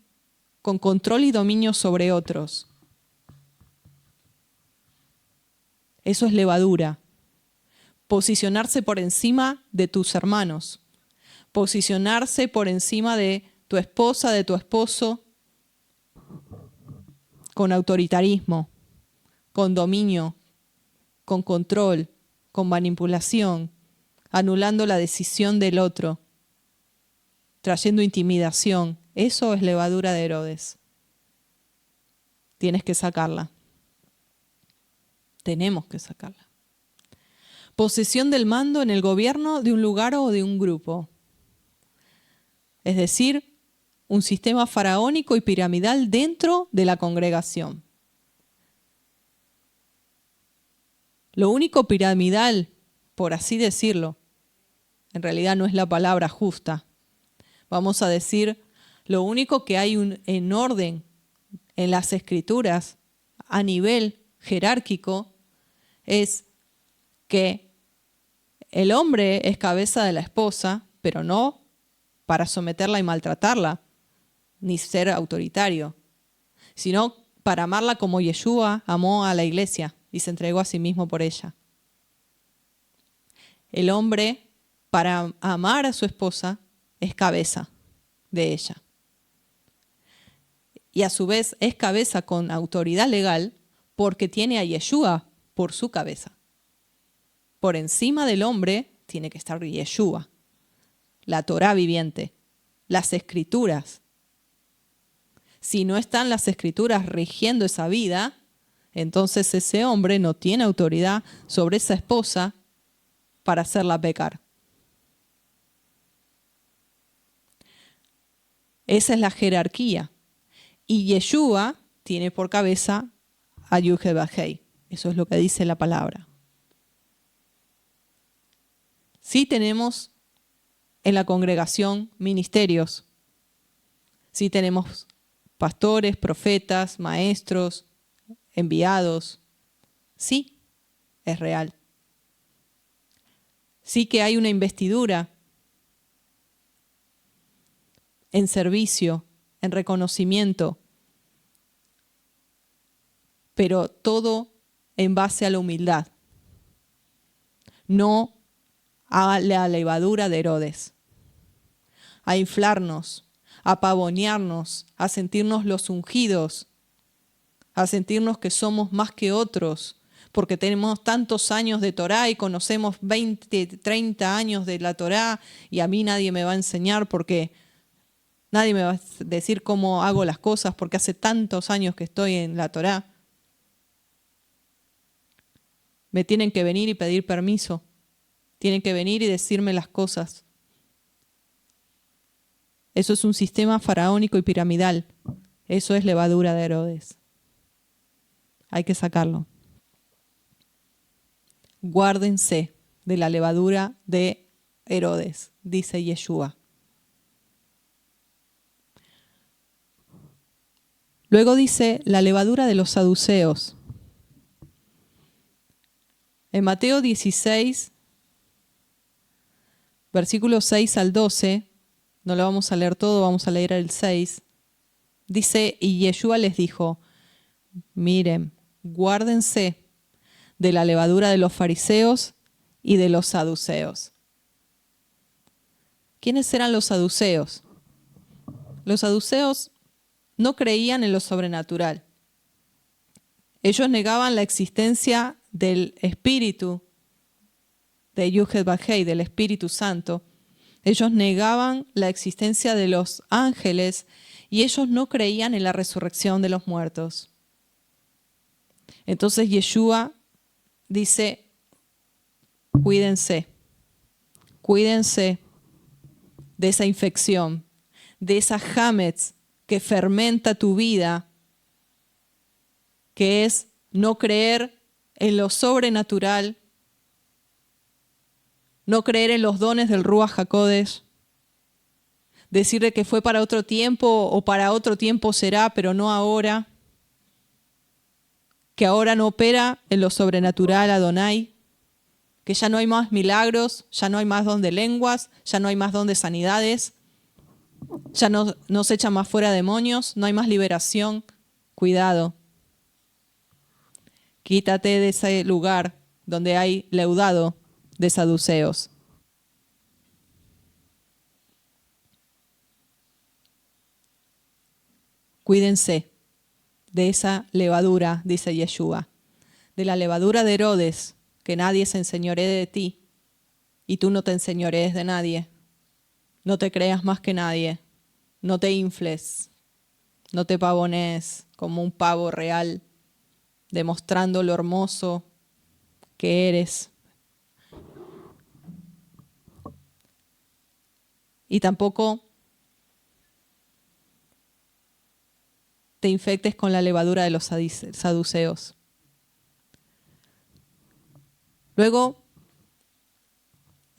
con control y dominio sobre otros. Eso es levadura. Posicionarse por encima de tus hermanos, posicionarse por encima de tu esposa, de tu esposo, con autoritarismo, con dominio, con control, con manipulación, anulando la decisión del otro, trayendo intimidación. Eso es levadura de Herodes. Tienes que sacarla. Tenemos que sacarla. Posesión del mando en el gobierno de un lugar o de un grupo. Es decir, un sistema faraónico y piramidal dentro de la congregación. Lo único piramidal, por así decirlo, en realidad no es la palabra justa. Vamos a decir, lo único que hay en orden en las escrituras a nivel jerárquico es que el hombre es cabeza de la esposa, pero no para someterla y maltratarla, ni ser autoritario, sino para amarla como Yeshua amó a la iglesia y se entregó a sí mismo por ella. El hombre, para amar a su esposa, es cabeza de ella. Y a su vez es cabeza con autoridad legal porque tiene a Yeshua por su cabeza. Por encima del hombre tiene que estar Yeshua, la Torá viviente, las escrituras. Si no están las escrituras rigiendo esa vida, entonces ese hombre no tiene autoridad sobre esa esposa para hacerla pecar. Esa es la jerarquía. Y Yeshua tiene por cabeza a Yud-Heh-Vah-Hei. Eso es lo que dice la palabra. Sí tenemos en la congregación ministerios. Sí tenemos pastores, profetas, maestros, enviados. Sí, es real. Sí que hay una investidura en servicio, en reconocimiento, pero todo en base a la humildad, no a la levadura de Herodes, a inflarnos, a pavonearnos, a sentirnos los ungidos, a sentirnos que somos más que otros, porque tenemos tantos años de Torá y conocemos 20, 30 años de la Torá y a mí nadie me va a enseñar porque nadie me va a decir cómo hago las cosas porque hace tantos años que estoy en la Torá. Me tienen que venir y pedir permiso. Tienen que venir y decirme las cosas. Eso es un sistema faraónico y piramidal. Eso es levadura de Herodes. Hay que sacarlo. Guárdense de la levadura de Herodes, dice Yeshua. Luego dice la levadura de los saduceos. En Mateo 16, versículos 6 al 12, no lo vamos a leer todo, vamos a leer el 6. Dice, y Yeshua les dijo, miren, guárdense de la levadura de los fariseos y de los saduceos. ¿Quiénes eran los saduceos? Los saduceos no creían en lo sobrenatural. Ellos negaban la existencia del Espíritu, de Yud-Heh-Vah-Hei, del Espíritu Santo. Ellos negaban la existencia de los ángeles y ellos no creían en la resurrección de los muertos. Entonces Yeshua dice, cuídense de esa infección, de esa hametz que fermenta tu vida, que es no creer en lo sobrenatural, no creer en los dones del Ruach HaKodesh, decirle que fue para otro tiempo o para otro tiempo será, pero no ahora, que ahora no opera en lo sobrenatural Adonai, que ya no hay más milagros, ya no hay más don de lenguas, ya no hay más don de sanidades, ya no se echan más fuera demonios, no hay más liberación. Cuidado. Quítate de ese lugar donde hay leudado de saduceos. Cuídense de esa levadura, dice Yeshua, de la levadura de Herodes, que nadie se enseñoree de ti y tú no te enseñorees de nadie. No te creas más que nadie. No te infles. No te pavones como un pavo real, demostrando lo hermoso que eres. Y tampoco te infectes con la levadura de los saduceos. Luego,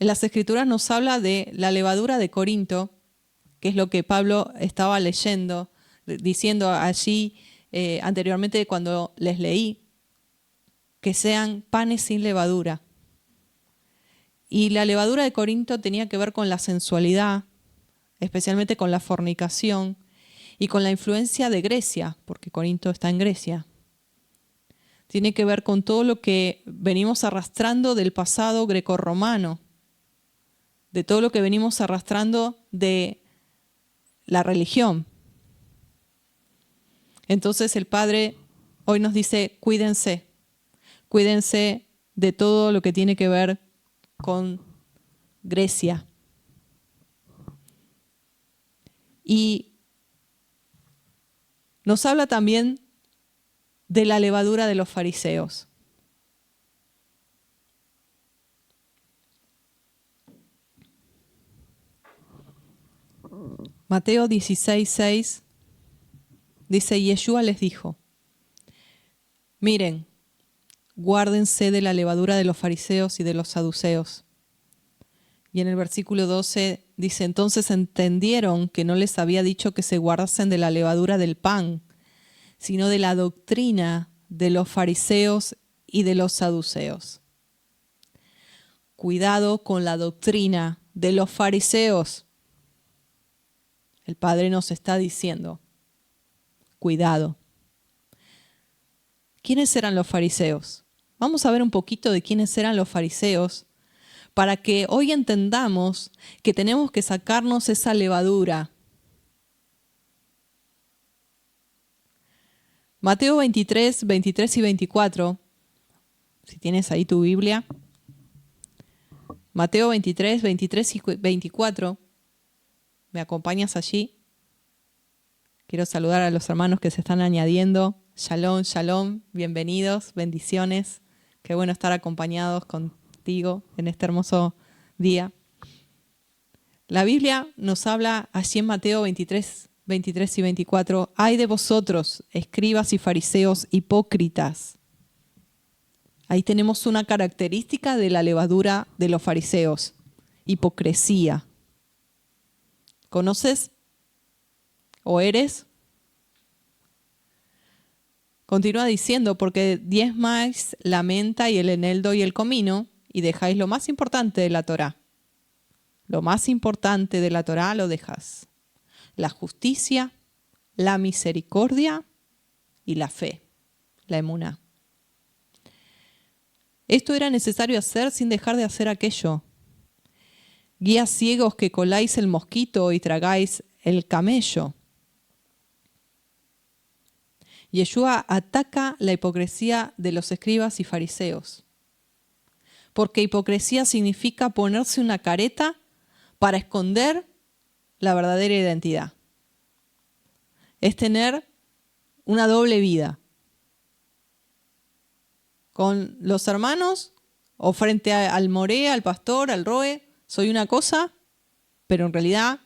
en las Escrituras nos habla de la levadura de Corinto, que es lo que Pablo estaba leyendo, diciendo allí anteriormente cuando les leí, que sean panes sin levadura. Y la levadura de Corinto tenía que ver con la sensualidad, especialmente con la fornicación y con la influencia de Grecia, porque Corinto está en Grecia. Tiene que ver con todo lo que venimos arrastrando del pasado grecorromano, de todo lo que venimos arrastrando de la religión. Entonces el Padre hoy nos dice, cuídense de todo lo que tiene que ver con Grecia. Y nos habla también de la levadura de los fariseos. Mateo 16:6 dice, Yeshua les dijo, miren, guárdense de la levadura de los fariseos y de los saduceos. Y en el versículo 12 dice, entonces entendieron que no les había dicho que se guardasen de la levadura del pan, sino de la doctrina de los fariseos y de los saduceos. Cuidado con la doctrina de los fariseos. El Padre nos está diciendo, cuidado. ¿Quiénes eran los fariseos? Vamos a ver un poquito de quiénes eran los fariseos para que hoy entendamos que tenemos que sacarnos esa levadura. Mateo 23, 23 y 24, si tienes ahí tu Biblia. Mateo 23, 23 y 24. ¿Me acompañas allí? Quiero saludar a los hermanos que se están añadiendo. Shalom, shalom, bienvenidos, bendiciones. Qué bueno estar acompañados contigo en este hermoso día. La Biblia nos habla allí en Mateo 23, 23 y 24. Ay de vosotros, escribas y fariseos hipócritas. Ahí tenemos una característica de la levadura de los fariseos, hipocresía. ¿Conoces o eres? Continúa diciendo, porque diezmáis la menta y el eneldo y el comino, y dejáis lo más importante de la Torá. Lo más importante de la Torá lo dejas. La justicia, la misericordia y la fe, la emuná. Esto era necesario hacer sin dejar de hacer aquello. Guías ciegos que coláis el mosquito y tragáis el camello. Yeshua ataca la hipocresía de los escribas y fariseos. Porque hipocresía significa ponerse una careta para esconder la verdadera identidad. Es tener una doble vida. Con los hermanos o frente al moré, al pastor, al roe, soy una cosa, pero en realidad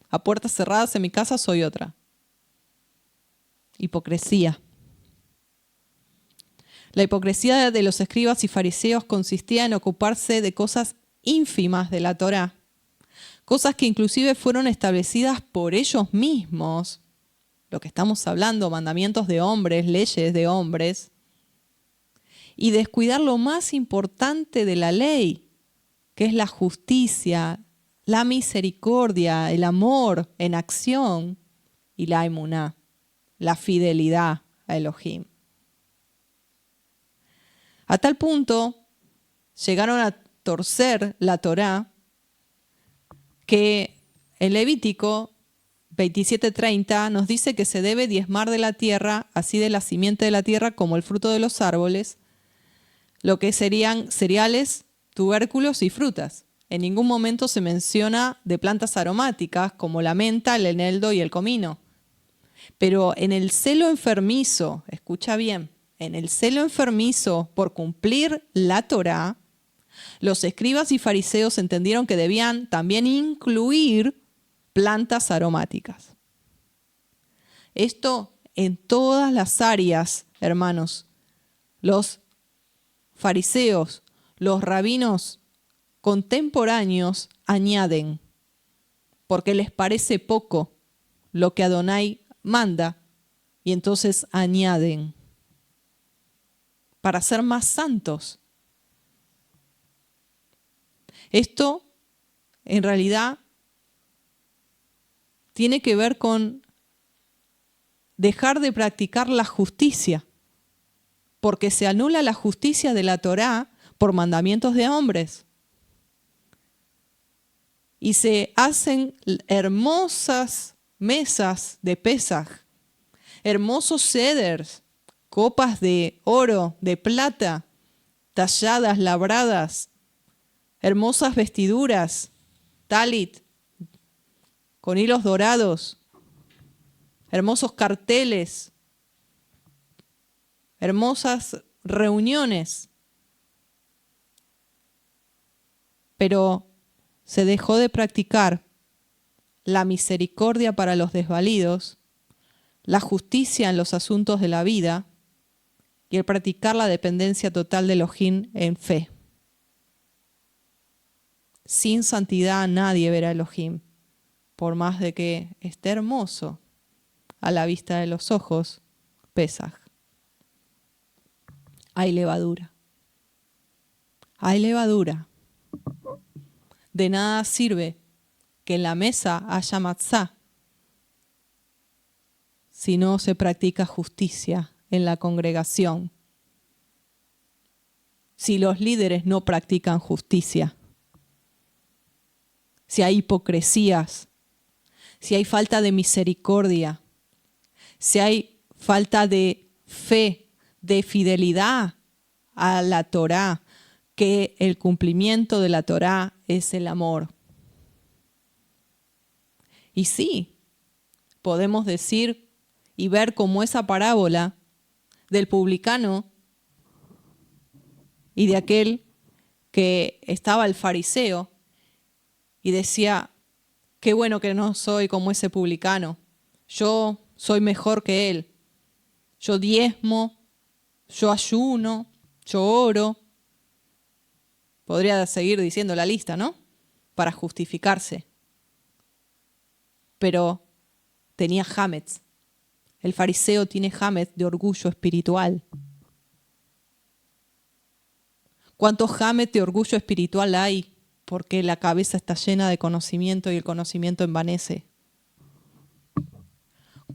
a puertas cerradas en mi casa soy otra. Hipocresía. La hipocresía de los escribas y fariseos consistía en ocuparse de cosas ínfimas de la Torá, cosas que inclusive fueron establecidas por ellos mismos, lo que estamos hablando, mandamientos de hombres, leyes de hombres, y descuidar lo más importante de la ley, que es la justicia, la misericordia, el amor en acción y la emuná, la fidelidad a Elohim. A tal punto llegaron a torcer la Torá que en Levítico 27:30 nos dice que se debe diezmar de la tierra, así de la simiente de la tierra como el fruto de los árboles, lo que serían cereales, tubérculos y frutas. En ningún momento se menciona de plantas aromáticas como la menta, el eneldo y el comino. Pero en el celo enfermizo, escucha bien, en el celo enfermizo por cumplir la Torá, los escribas y fariseos entendieron que debían también incluir plantas aromáticas. Esto en todas las áreas, hermanos. Los fariseos, los rabinos contemporáneos añaden, porque les parece poco lo que Adonai manda, y entonces añaden para ser más santos. Esto, en realidad, tiene que ver con dejar de practicar la justicia, porque se anula la justicia de la Torá por mandamientos de hombres. Y se hacen hermosas mesas de Pesaj, hermosos ceders, copas de oro, de plata, talladas, labradas, hermosas vestiduras, talit, con hilos dorados, hermosos carteles, hermosas reuniones. Pero se dejó de practicar la misericordia para los desvalidos, la justicia en los asuntos de la vida y el practicar la dependencia total de Elohim en fe. Sin santidad nadie verá a Elohim, por más de que esté hermoso a la vista de los ojos, Pesaj. Hay levadura. Hay levadura. De nada sirve que en la mesa haya matzá si no se practica justicia en la congregación, si los líderes no practican justicia, si hay hipocresías, si hay falta de misericordia, si hay falta de fe, de fidelidad a la Torá, que el cumplimiento de la Torá es el amor. Y sí, podemos decir y ver como esa parábola del publicano y de aquel que estaba el fariseo y decía, qué bueno que no soy como ese publicano, yo soy mejor que él, yo diezmo, yo ayuno, yo oro. Podría seguir diciendo la lista, ¿no? Para justificarse. Pero tenía hametz. El fariseo tiene hametz de orgullo espiritual. ¿Cuánto hametz de orgullo espiritual hay? Porque la cabeza está llena de conocimiento y el conocimiento envanece.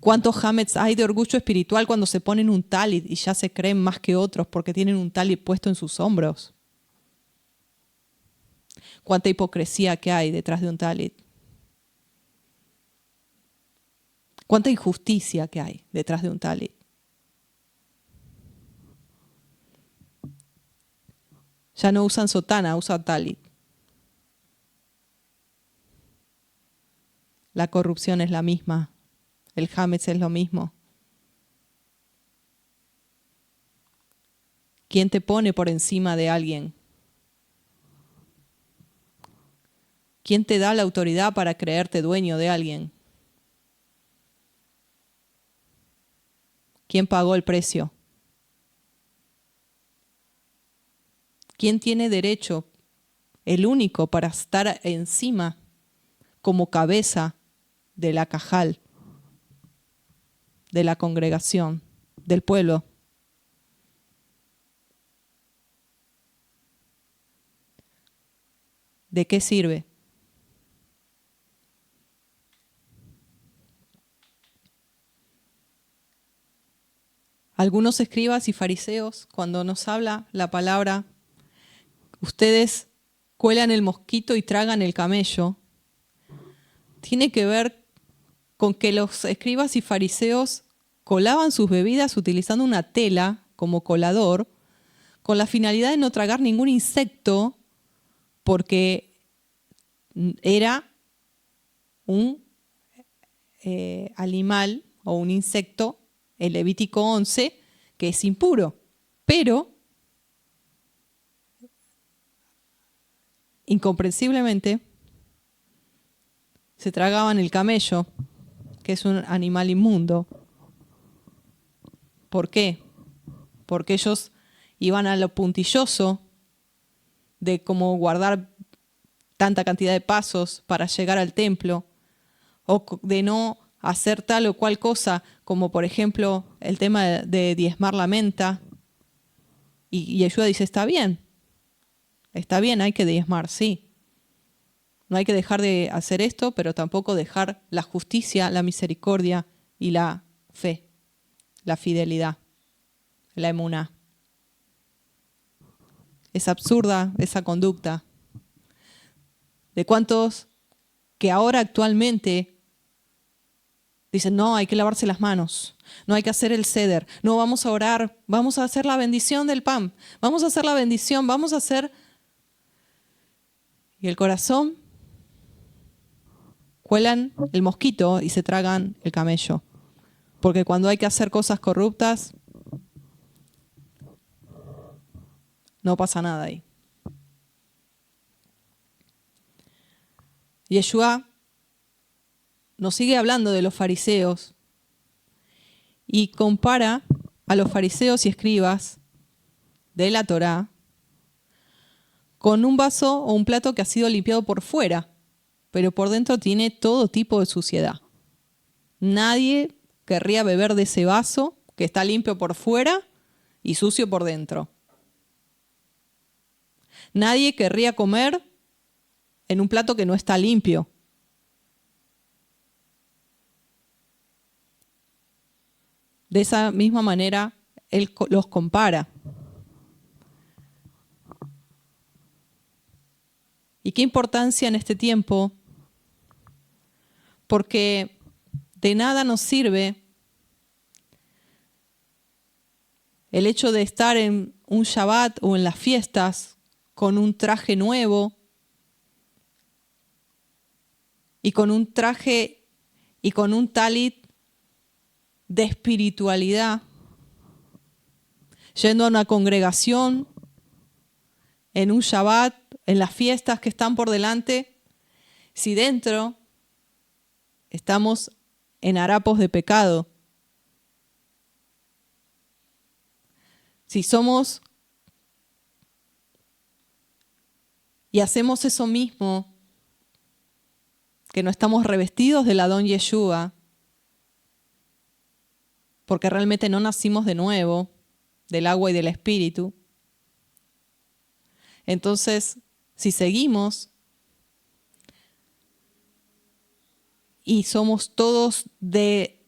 ¿Cuánto hametz hay de orgullo espiritual cuando se ponen un talit y ya se creen más que otros porque tienen un talit puesto en sus hombros? Cuánta hipocresía que hay detrás de un talit. Cuánta injusticia que hay detrás de un talit. Ya no usan sotana, usan talit. La corrupción es la misma. El hametz es lo mismo. ¿Quién te pone por encima de alguien? ¿Quién te da la autoridad para creerte dueño de alguien? ¿Quién pagó el precio? ¿Quién tiene derecho, el único, para estar encima como cabeza de la cajal, de la congregación, del pueblo? ¿De qué sirve? Algunos escribas y fariseos, cuando nos habla la palabra, ustedes cuelan el mosquito y tragan el camello, tiene que ver con que los escribas y fariseos colaban sus bebidas utilizando una tela como colador, con la finalidad de no tragar ningún insecto, porque era un animal o un insecto, el Levítico 11, que es impuro. Pero, incomprensiblemente, se tragaban el camello, que es un animal inmundo. ¿Por qué? Porque ellos iban a lo puntilloso de cómo guardar tanta cantidad de pasos para llegar al templo, o de no hacer tal o cual cosa, como por ejemplo el tema de diezmar la menta. Y Yeshua dice, está bien, hay que diezmar, sí. No hay que dejar de hacer esto, pero tampoco dejar la justicia, la misericordia y la fe, la fidelidad, la emuná. Es absurda esa conducta. ¿De cuántos que ahora actualmente dicen, no, hay que lavarse las manos, no hay que hacer el ceder, no, vamos a orar, vamos a hacer la bendición del pan, vamos a hacer la bendición, vamos a hacer... Y el corazón, cuelan el mosquito y se tragan el camello. Porque cuando hay que hacer cosas corruptas, no pasa nada ahí. Yeshua nos sigue hablando de los fariseos y compara a los fariseos y escribas de la Torá con un vaso o un plato que ha sido limpiado por fuera, pero por dentro tiene todo tipo de suciedad. Nadie querría beber de ese vaso que está limpio por fuera y sucio por dentro. Nadie querría comer en un plato que no está limpio. De esa misma manera, Él los compara. ¿Y qué importancia en este tiempo? Porque de nada nos sirve el hecho de estar en un Shabbat o en las fiestas con un traje nuevo y con un traje y con un talit de espiritualidad, yendo a una congregación en un Shabbat, en las fiestas que están por delante, si dentro estamos en harapos de pecado. Si somos y hacemos eso mismo, que no estamos revestidos del Adón Yeshua, porque realmente no nacimos de nuevo, del agua y del espíritu. Entonces, si seguimos y somos todos de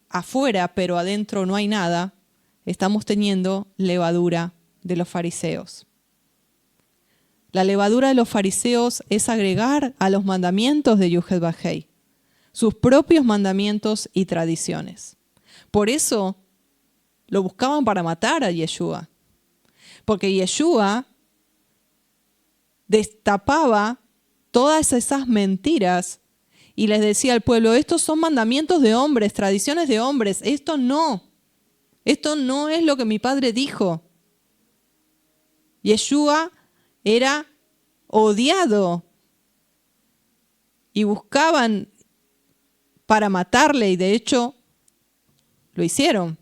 afuera, pero adentro no hay nada, estamos teniendo levadura de los fariseos. La levadura de los fariseos es agregar a los mandamientos de Yuhet Bajei sus propios mandamientos y tradiciones. Por eso lo buscaban para matar a Yeshua, porque Yeshua destapaba todas esas mentiras y les decía al pueblo, estos son mandamientos de hombres, tradiciones de hombres, esto no es lo que mi padre dijo. Yeshua era odiado y buscaban para matarle y de hecho lo hicieron.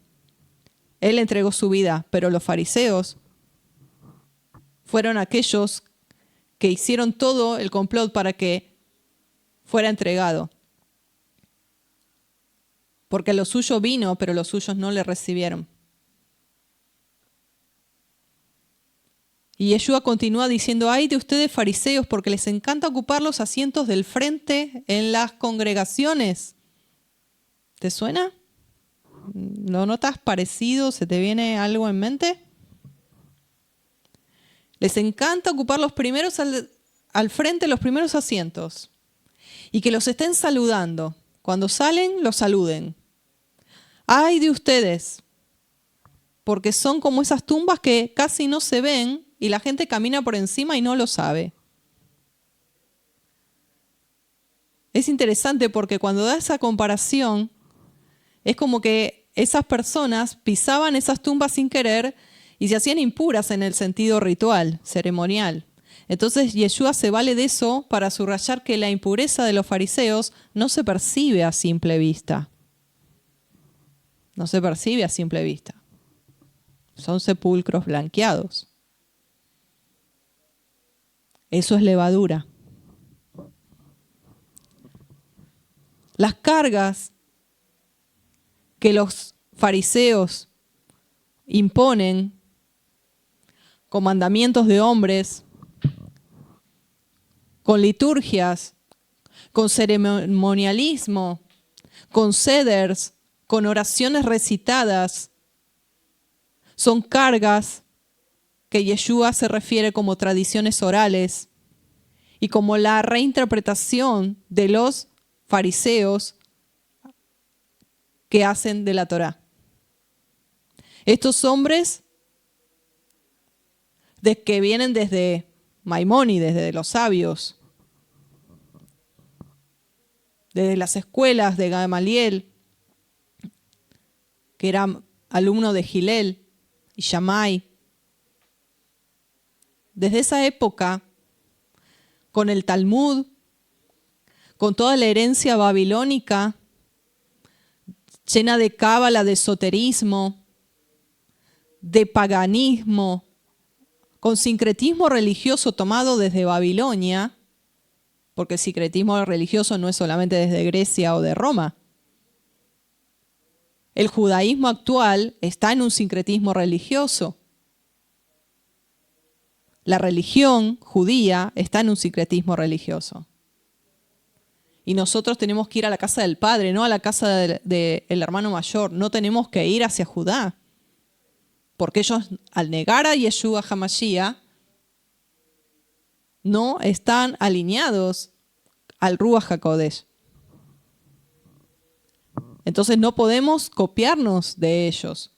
Él entregó su vida, pero los fariseos fueron aquellos que hicieron todo el complot para que fuera entregado. Porque lo suyo vino, pero los suyos no le recibieron. Y Yeshua continúa diciendo, ay de ustedes fariseos, porque les encanta ocupar los asientos del frente en las congregaciones. ¿Te suena? ¿Lo notas parecido? ¿Se te viene algo en mente? Les encanta ocupar los primeros al frente, los primeros asientos. Y que los estén saludando. Cuando salen, los saluden. ¡Ay de ustedes! Porque son como esas tumbas que casi no se ven y la gente camina por encima y no lo sabe. Es interesante porque cuando da esa comparación, es como que esas personas pisaban esas tumbas sin querer y se hacían impuras en el sentido ritual, ceremonial. Entonces Yeshua se vale de eso para subrayar que la impureza de los fariseos no se percibe a simple vista. No se percibe a simple vista. Son sepulcros blanqueados. Eso es levadura. Las cargas que los fariseos imponen con mandamientos de hombres, con liturgias, con ceremonialismo, con seders, con oraciones recitadas, son cargas que Yeshua se refiere como tradiciones orales y como la reinterpretación de los fariseos que hacen de la Torá. Estos hombres que vienen desde Maimónides, desde los sabios, desde las escuelas de Gamaliel, que era alumno de Gilel y Shammai. Desde esa época, con el Talmud, con toda la herencia babilónica, llena de cábala, de esoterismo, de paganismo, con sincretismo religioso tomado desde Babilonia, porque el sincretismo religioso no es solamente desde Grecia o de Roma. El judaísmo actual está en un sincretismo religioso. La religión judía está en un sincretismo religioso. Y nosotros tenemos que ir a la casa del Padre, no a la casa del hermano mayor. No tenemos que ir hacia Judá. Porque ellos, al negar a Yeshua HaMashiach, no están alineados al Ruach HaKodesh. Entonces no podemos copiarnos de ellos.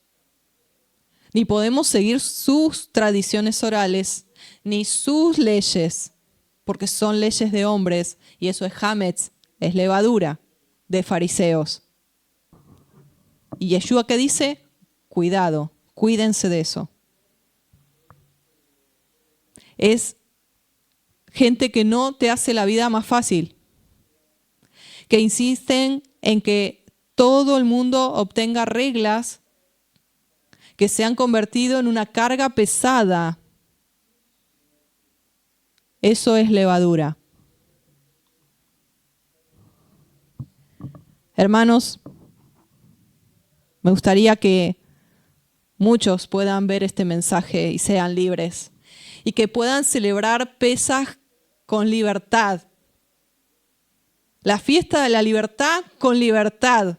Ni podemos seguir sus tradiciones orales, ni sus leyes, porque son leyes de hombres, y eso es hametz, es levadura de fariseos. Y Yeshua, ¿qué dice? Cuidado, cuídense de eso. Es gente que no te hace la vida más fácil, que insisten en que todo el mundo obtenga reglas que se han convertido en una carga pesada. Eso es levadura. Hermanos, me gustaría que muchos puedan ver este mensaje y sean libres y que puedan celebrar Pesaj con libertad. La fiesta de la libertad con libertad,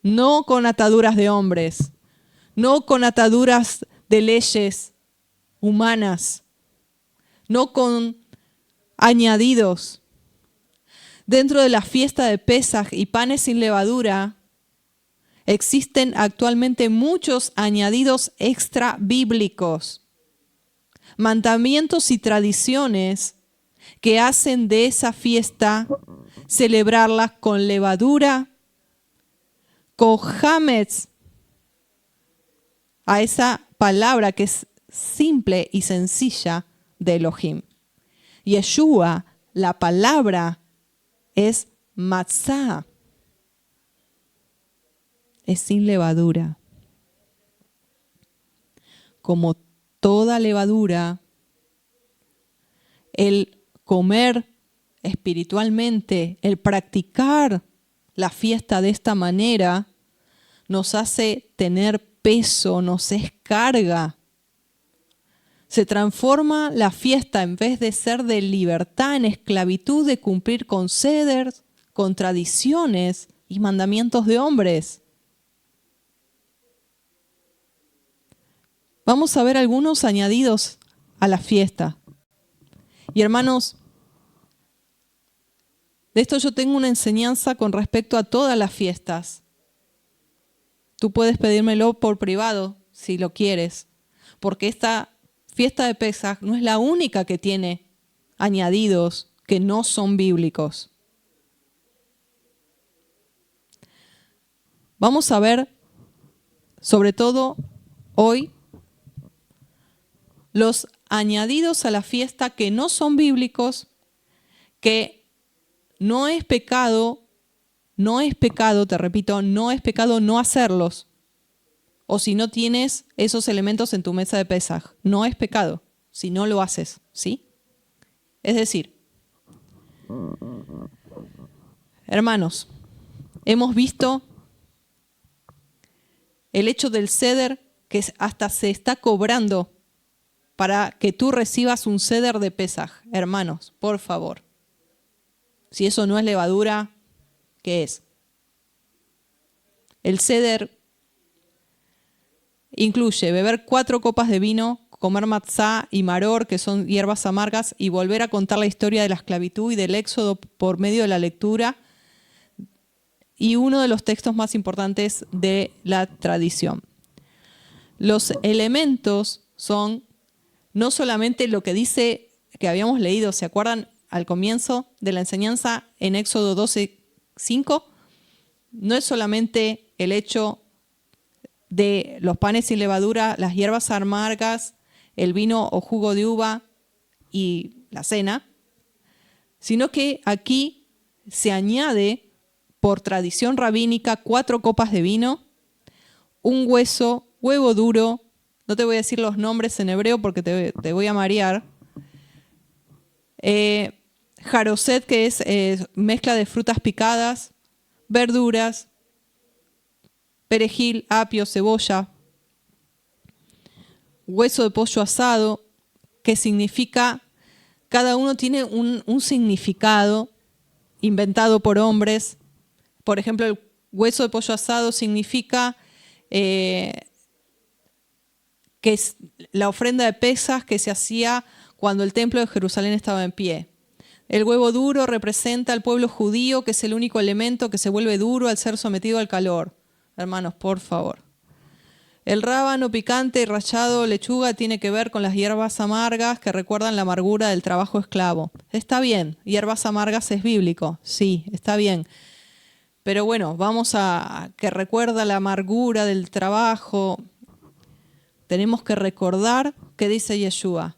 no con ataduras de hombres, no con ataduras de leyes humanas, no con añadidos. Dentro de la fiesta de Pesaj y panes sin levadura, existen actualmente muchos añadidos extra bíblicos, mandamientos y tradiciones que hacen de esa fiesta celebrarla con levadura, con hametz, a esa palabra que es simple y sencilla de Elohim. Yeshua, la palabra, es matzah, es sin levadura. Como toda levadura, el comer espiritualmente, el practicar la fiesta de esta manera, nos hace tener peso, nos es carga. Se transforma la fiesta, en vez de ser de libertad, en esclavitud de cumplir con seders, con tradiciones y mandamientos de hombres. Vamos a ver algunos añadidos a la fiesta. Y hermanos, de esto yo tengo una enseñanza con respecto a todas las fiestas. Tú puedes pedírmelo por privado si lo quieres, porque esta fiesta de Pesaj no es la única que tiene añadidos que no son bíblicos. Vamos a ver, sobre todo hoy, los añadidos a la fiesta que no son bíblicos, que no es pecado, te repito, no es pecado no hacerlos. O si no tienes esos elementos en tu mesa de Pesaj, no es pecado si no lo haces, ¿sí? Es decir, hermanos, hemos visto el hecho del ceder que hasta se está cobrando para que tú recibas un ceder de Pesaj. Hermanos, por favor. Si eso no es levadura, ¿qué es? El ceder incluye beber 4 copas de vino, comer matzá y maror, que son hierbas amargas, y volver a contar la historia de la esclavitud y del éxodo por medio de la lectura, y uno de los textos más importantes de la tradición. Los elementos son no solamente lo que dice que habíamos leído, ¿se acuerdan al comienzo de la enseñanza en Éxodo 12:5? No es solamente el hecho de los panes sin levadura, las hierbas amargas, el vino o jugo de uva y la cena, sino que aquí se añade, por tradición rabínica, 4 copas de vino, un huevo duro, no te voy a decir los nombres en hebreo porque te voy a marear, jaroset, que es mezcla de frutas picadas, verduras, perejil, apio, cebolla, hueso de pollo asado, que significa, cada uno tiene un significado inventado por hombres. Por ejemplo, el hueso de pollo asado significa que es la ofrenda de Pesaj que se hacía cuando el templo de Jerusalén estaba en pie. El huevo duro representa al pueblo judío, que es el único elemento que se vuelve duro al ser sometido al calor. Hermanos, por favor. El rábano picante y rallado lechuga tiene que ver con las hierbas amargas que recuerdan la amargura del trabajo esclavo. Está bien, hierbas amargas es bíblico, sí, está bien. Pero bueno, vamos a que recuerda la amargura del trabajo. Tenemos que recordar que dice Yeshua: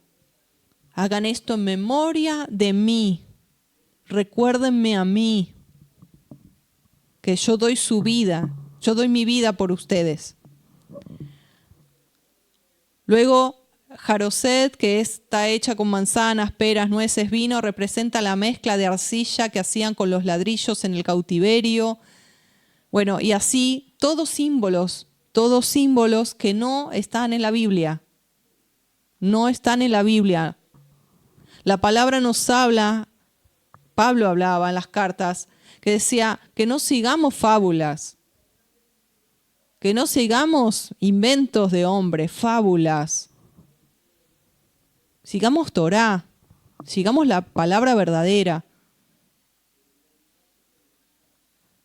hagan esto en memoria de mí, recuérdenme a mí, que yo doy su vida, yo doy mi vida por ustedes. Luego, jaroset, que está hecha con manzanas, peras, nueces, vino, representa la mezcla de arcilla que hacían con los ladrillos en el cautiverio. Bueno, y así todos símbolos que no están en la Biblia. No están en la Biblia. La palabra nos habla, Pablo hablaba en las cartas, que decía que no sigamos fábulas, que no sigamos inventos de hombres, fábulas. Sigamos Torá, sigamos la palabra verdadera.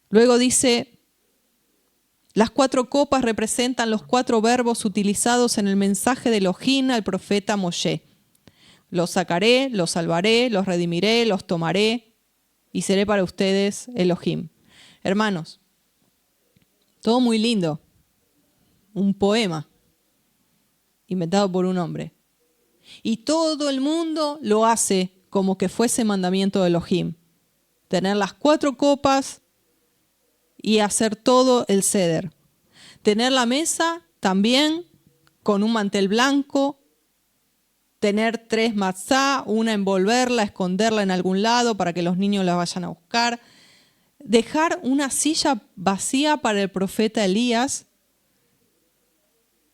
Luego dice, las 4 copas representan los 4 verbos utilizados en el mensaje de Elohim al profeta Moshe. Los sacaré, los salvaré, los redimiré, los tomaré y seré para ustedes Elohim. Hermanos, todo muy lindo. Un poema inventado por un hombre. Y todo el mundo lo hace como que fuese mandamiento de Elohim. Tener las 4 copas y hacer todo el ceder. Tener la mesa también con un mantel blanco. Tener 3 matzá, una envolverla, esconderla en algún lado para que los niños la vayan a buscar. Dejar una silla vacía para el profeta Elías.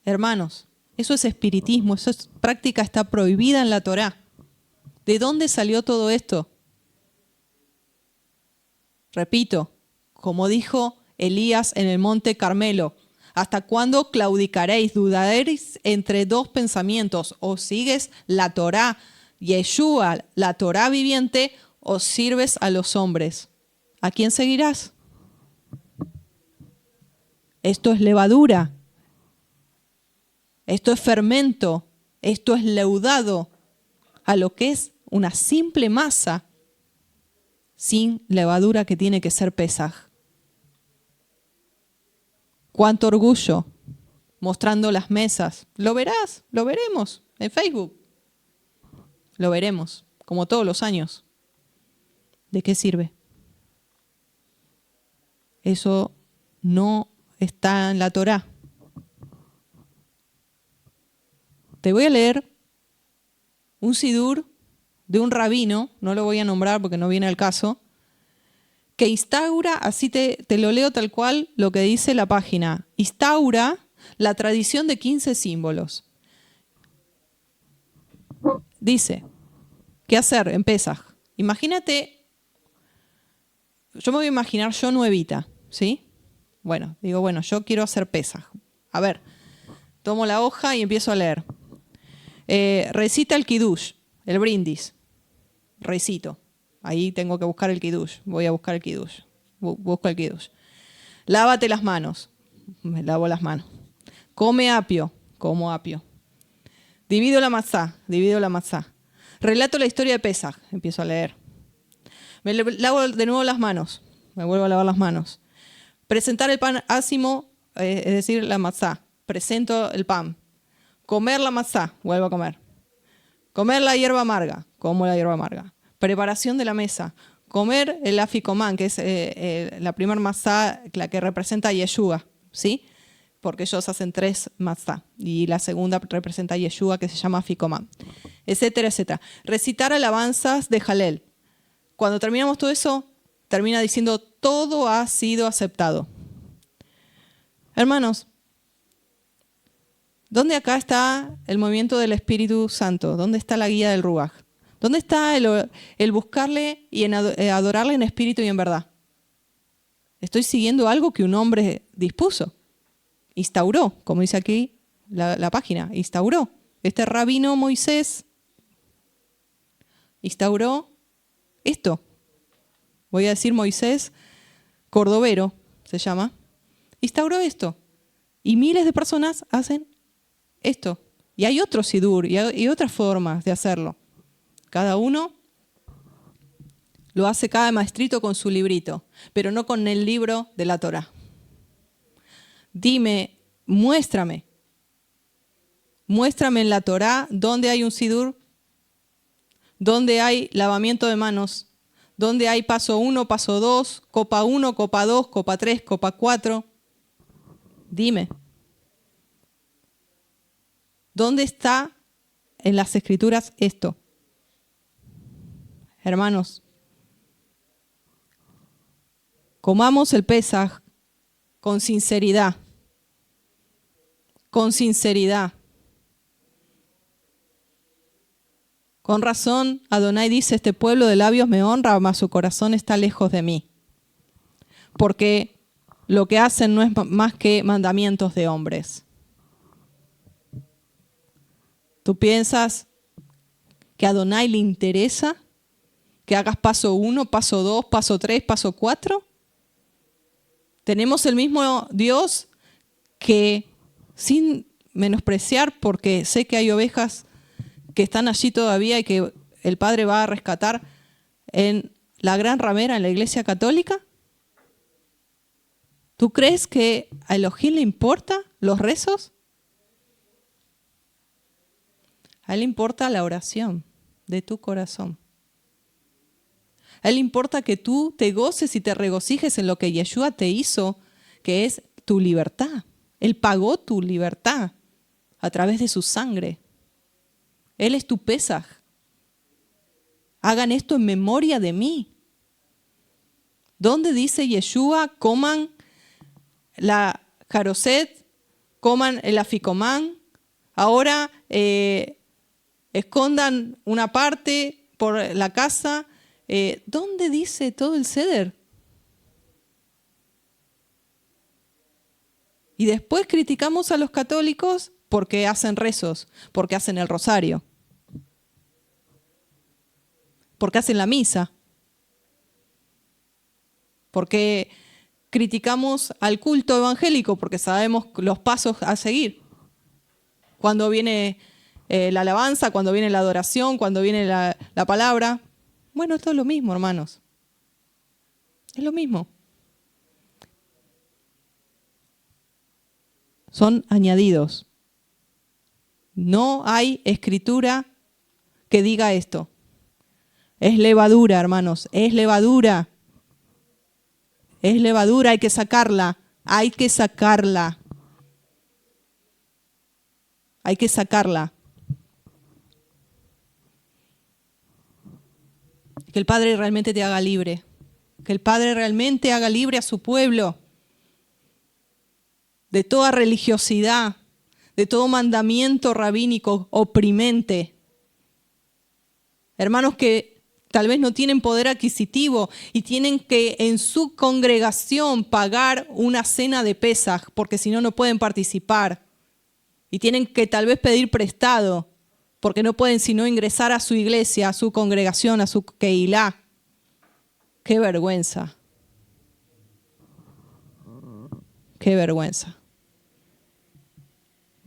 Hermanos, eso es espiritismo, eso es práctica, está prohibida en la Torá. ¿De dónde salió todo esto? Repito, como dijo Elías en el monte Carmelo, ¿hasta cuándo claudicaréis? ¿Dudaréis entre 2 pensamientos? ¿O sigues la Torá, Yeshua, la Torá viviente, o sirves a los hombres? ¿A quién seguirás? Esto es levadura. Esto es fermento, esto es leudado a lo que es una simple masa sin levadura que tiene que ser Pesaj. Cuánto orgullo mostrando las mesas. Lo verás, lo veremos en Facebook. Lo veremos, como todos los años. ¿De qué sirve? Eso no está en la Torá. Te voy a leer un sidur de un rabino, no lo voy a nombrar porque no viene al caso, que instaura, así te lo leo tal cual lo que dice la página, instaura la tradición de 15 símbolos. Dice, ¿qué hacer en Pesaj? Imagínate, yo me voy a imaginar yo nuevita, ¿sí? Bueno, yo quiero hacer Pesaj. A ver, tomo la hoja y empiezo a leer. Recita el Kiddush, el brindis. Recito. Ahí tengo que buscar el Kiddush. Voy a buscar el Kiddush. Busco el Kiddush. Lávate las manos. Me lavo las manos. Come apio. Como apio. Divido la matzá. Relato la historia de Pesaj. Empiezo a leer. Me lavo de nuevo las manos. Me vuelvo a lavar las manos. Presentar el pan ácimo, es decir, la matzá. Presento el pan. Comer la matzá. Vuelvo a comer. Comer la hierba amarga. Como la hierba amarga. Preparación de la mesa. Comer el aficomán, que es la primera matzá, la que representa a Yeshua, ¿sí? Porque ellos hacen 3 matzá. Y la segunda representa a Yeshua, que se llama aficomán. Etcétera, etcétera. Recitar alabanzas de Jalel. Cuando terminamos todo eso, termina diciendo, todo ha sido aceptado. Hermanos, ¿dónde acá está el movimiento del Espíritu Santo? ¿Dónde está la guía del Ruaj? ¿Dónde está el buscarle y adorarle en espíritu y en verdad? Estoy siguiendo algo que un hombre dispuso, instauró, como dice aquí la página, instauró. Este rabino Moisés instauró esto. Voy a decir Moisés Cordovero, se llama. Instauró esto. Y miles de personas hacen esto. Y hay otro sidur y otras formas de hacerlo. Cada uno lo hace cada maestrito con su librito, pero no con el libro de la Torá. Dime, muéstrame en la Torá dónde hay un sidur, dónde hay lavamiento de manos, dónde hay paso 1, paso 2, copa 1, copa 2, copa 3, copa 4. Dime, ¿dónde está en las Escrituras esto? Hermanos, comamos el Pesaj con sinceridad. Con sinceridad. Con razón, Adonai dice, este pueblo de labios me honra, mas su corazón está lejos de mí. Porque lo que hacen no es más que mandamientos de hombres. ¿Tú piensas que a Adonai le interesa que hagas paso 1, paso 2, paso 3, paso 4? Tenemos el mismo Dios que, sin menospreciar, porque sé que hay ovejas que están allí todavía y que el Padre va a rescatar en la gran ramera, en la Iglesia Católica. ¿Tú crees que a Elohim le importa los rezos? A él le importa la oración de tu corazón. A él le importa que tú te goces y te regocijes en lo que Yeshua te hizo, que es tu libertad. Él pagó tu libertad a través de su sangre. Él es tu Pesaj. Hagan esto en memoria de mí. ¿Dónde dice Yeshua, coman la jaroset, coman el aficomán? Ahora escondan una parte por la casa. ¿Dónde dice todo el Seder? Y después criticamos a los católicos porque hacen rezos, porque hacen el rosario, porque hacen la misa, porque criticamos al culto evangélico porque sabemos los pasos a seguir. Cuando viene la alabanza, cuando viene la adoración, cuando viene la palabra. Bueno, esto es lo mismo, hermanos. Es lo mismo. son añadidos. No hay escritura que diga esto. Es levadura, hermanos, es levadura. Es levadura, hay que sacarla, hay que sacarla. Hay que sacarla. Que el Padre realmente te haga libre. Que el Padre realmente haga libre a su pueblo de toda religiosidad, de todo mandamiento rabínico oprimente. Hermanos que tal vez no tienen poder adquisitivo y tienen que en su congregación pagar una cena de Pesaj, porque si no, no pueden participar. Y tienen que tal vez pedir prestado, porque no pueden sino ingresar a su iglesia, a su congregación, a su Keilah. ¡Qué vergüenza! ¡Qué vergüenza!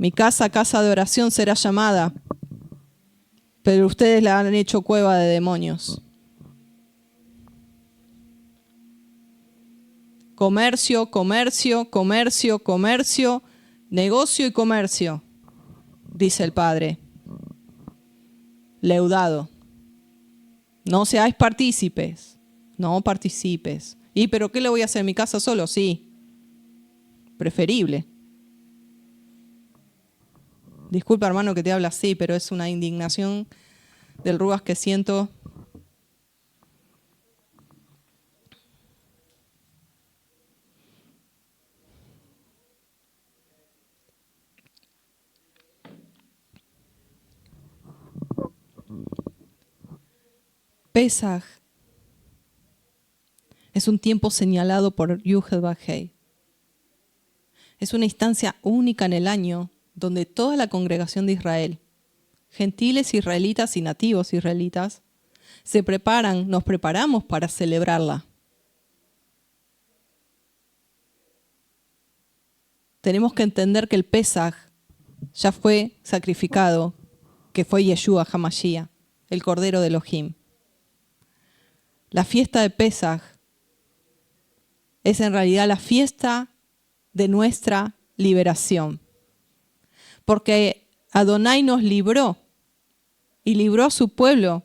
Mi casa, casa de oración será llamada, pero ustedes la han hecho cueva de demonios. Comercio, comercio, comercio, comercio, negocio y comercio, dice el Padre. Leudado. No seáis partícipes. No participes. ¿Y pero qué le voy a hacer en mi casa solo? Sí. Preferible. Disculpa, hermano, que te habla así, pero es una indignación del Ruas que siento. Pesaj es un tiempo señalado por Yuhel-Bajei. Es una instancia única en el año donde toda la congregación de Israel, gentiles israelitas y nativos israelitas, nos preparamos para celebrarla. Tenemos que entender que el Pesaj ya fue sacrificado, que fue Yeshua HaMashiach, el Cordero de Elohim. La fiesta de Pesaj es en realidad la fiesta de nuestra liberación. Porque Adonai nos libró y libró a su pueblo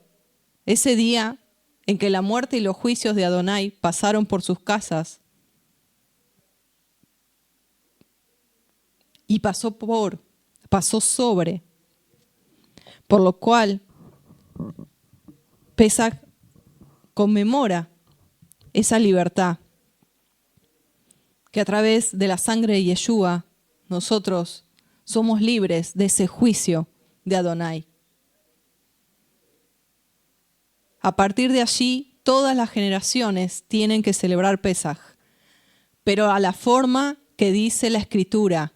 ese día en que la muerte y los juicios de Adonai pasaron por sus casas y pasó sobre, por lo cual Pesaj conmemora esa libertad que a través de la sangre de Yeshua nosotros somos libres de ese juicio de Adonai. A partir de allí, todas las generaciones tienen que celebrar Pesaj, pero a la forma que dice la Escritura,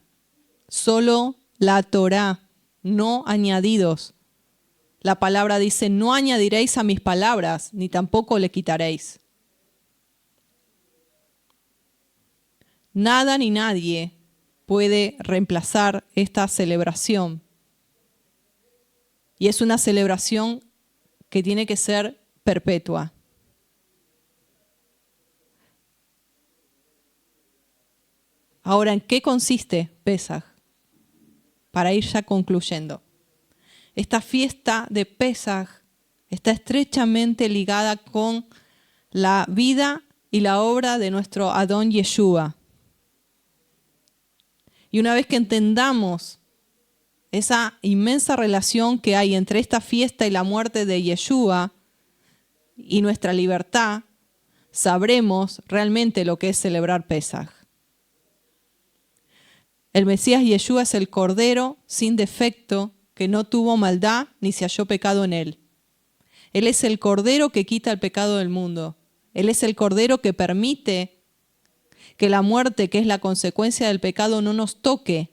solo la Torá, no añadidos. La palabra dice, no añadiréis a mis palabras, ni tampoco le quitaréis. Nada ni nadie puede reemplazar esta celebración. Y es una celebración que tiene que ser perpetua. Ahora, ¿en qué consiste Pesaj? Para ir ya concluyendo. Esta fiesta de Pesaj está estrechamente ligada con la vida y la obra de nuestro Adón Yeshua. Y una vez que entendamos esa inmensa relación que hay entre esta fiesta y la muerte de Yeshua y nuestra libertad, sabremos realmente lo que es celebrar Pesaj. El Mesías Yeshua es el Cordero sin defecto, que no tuvo maldad ni se halló pecado en él. Él es el Cordero que quita el pecado del mundo. Él es el Cordero que permite que la muerte, que es la consecuencia del pecado, no nos toque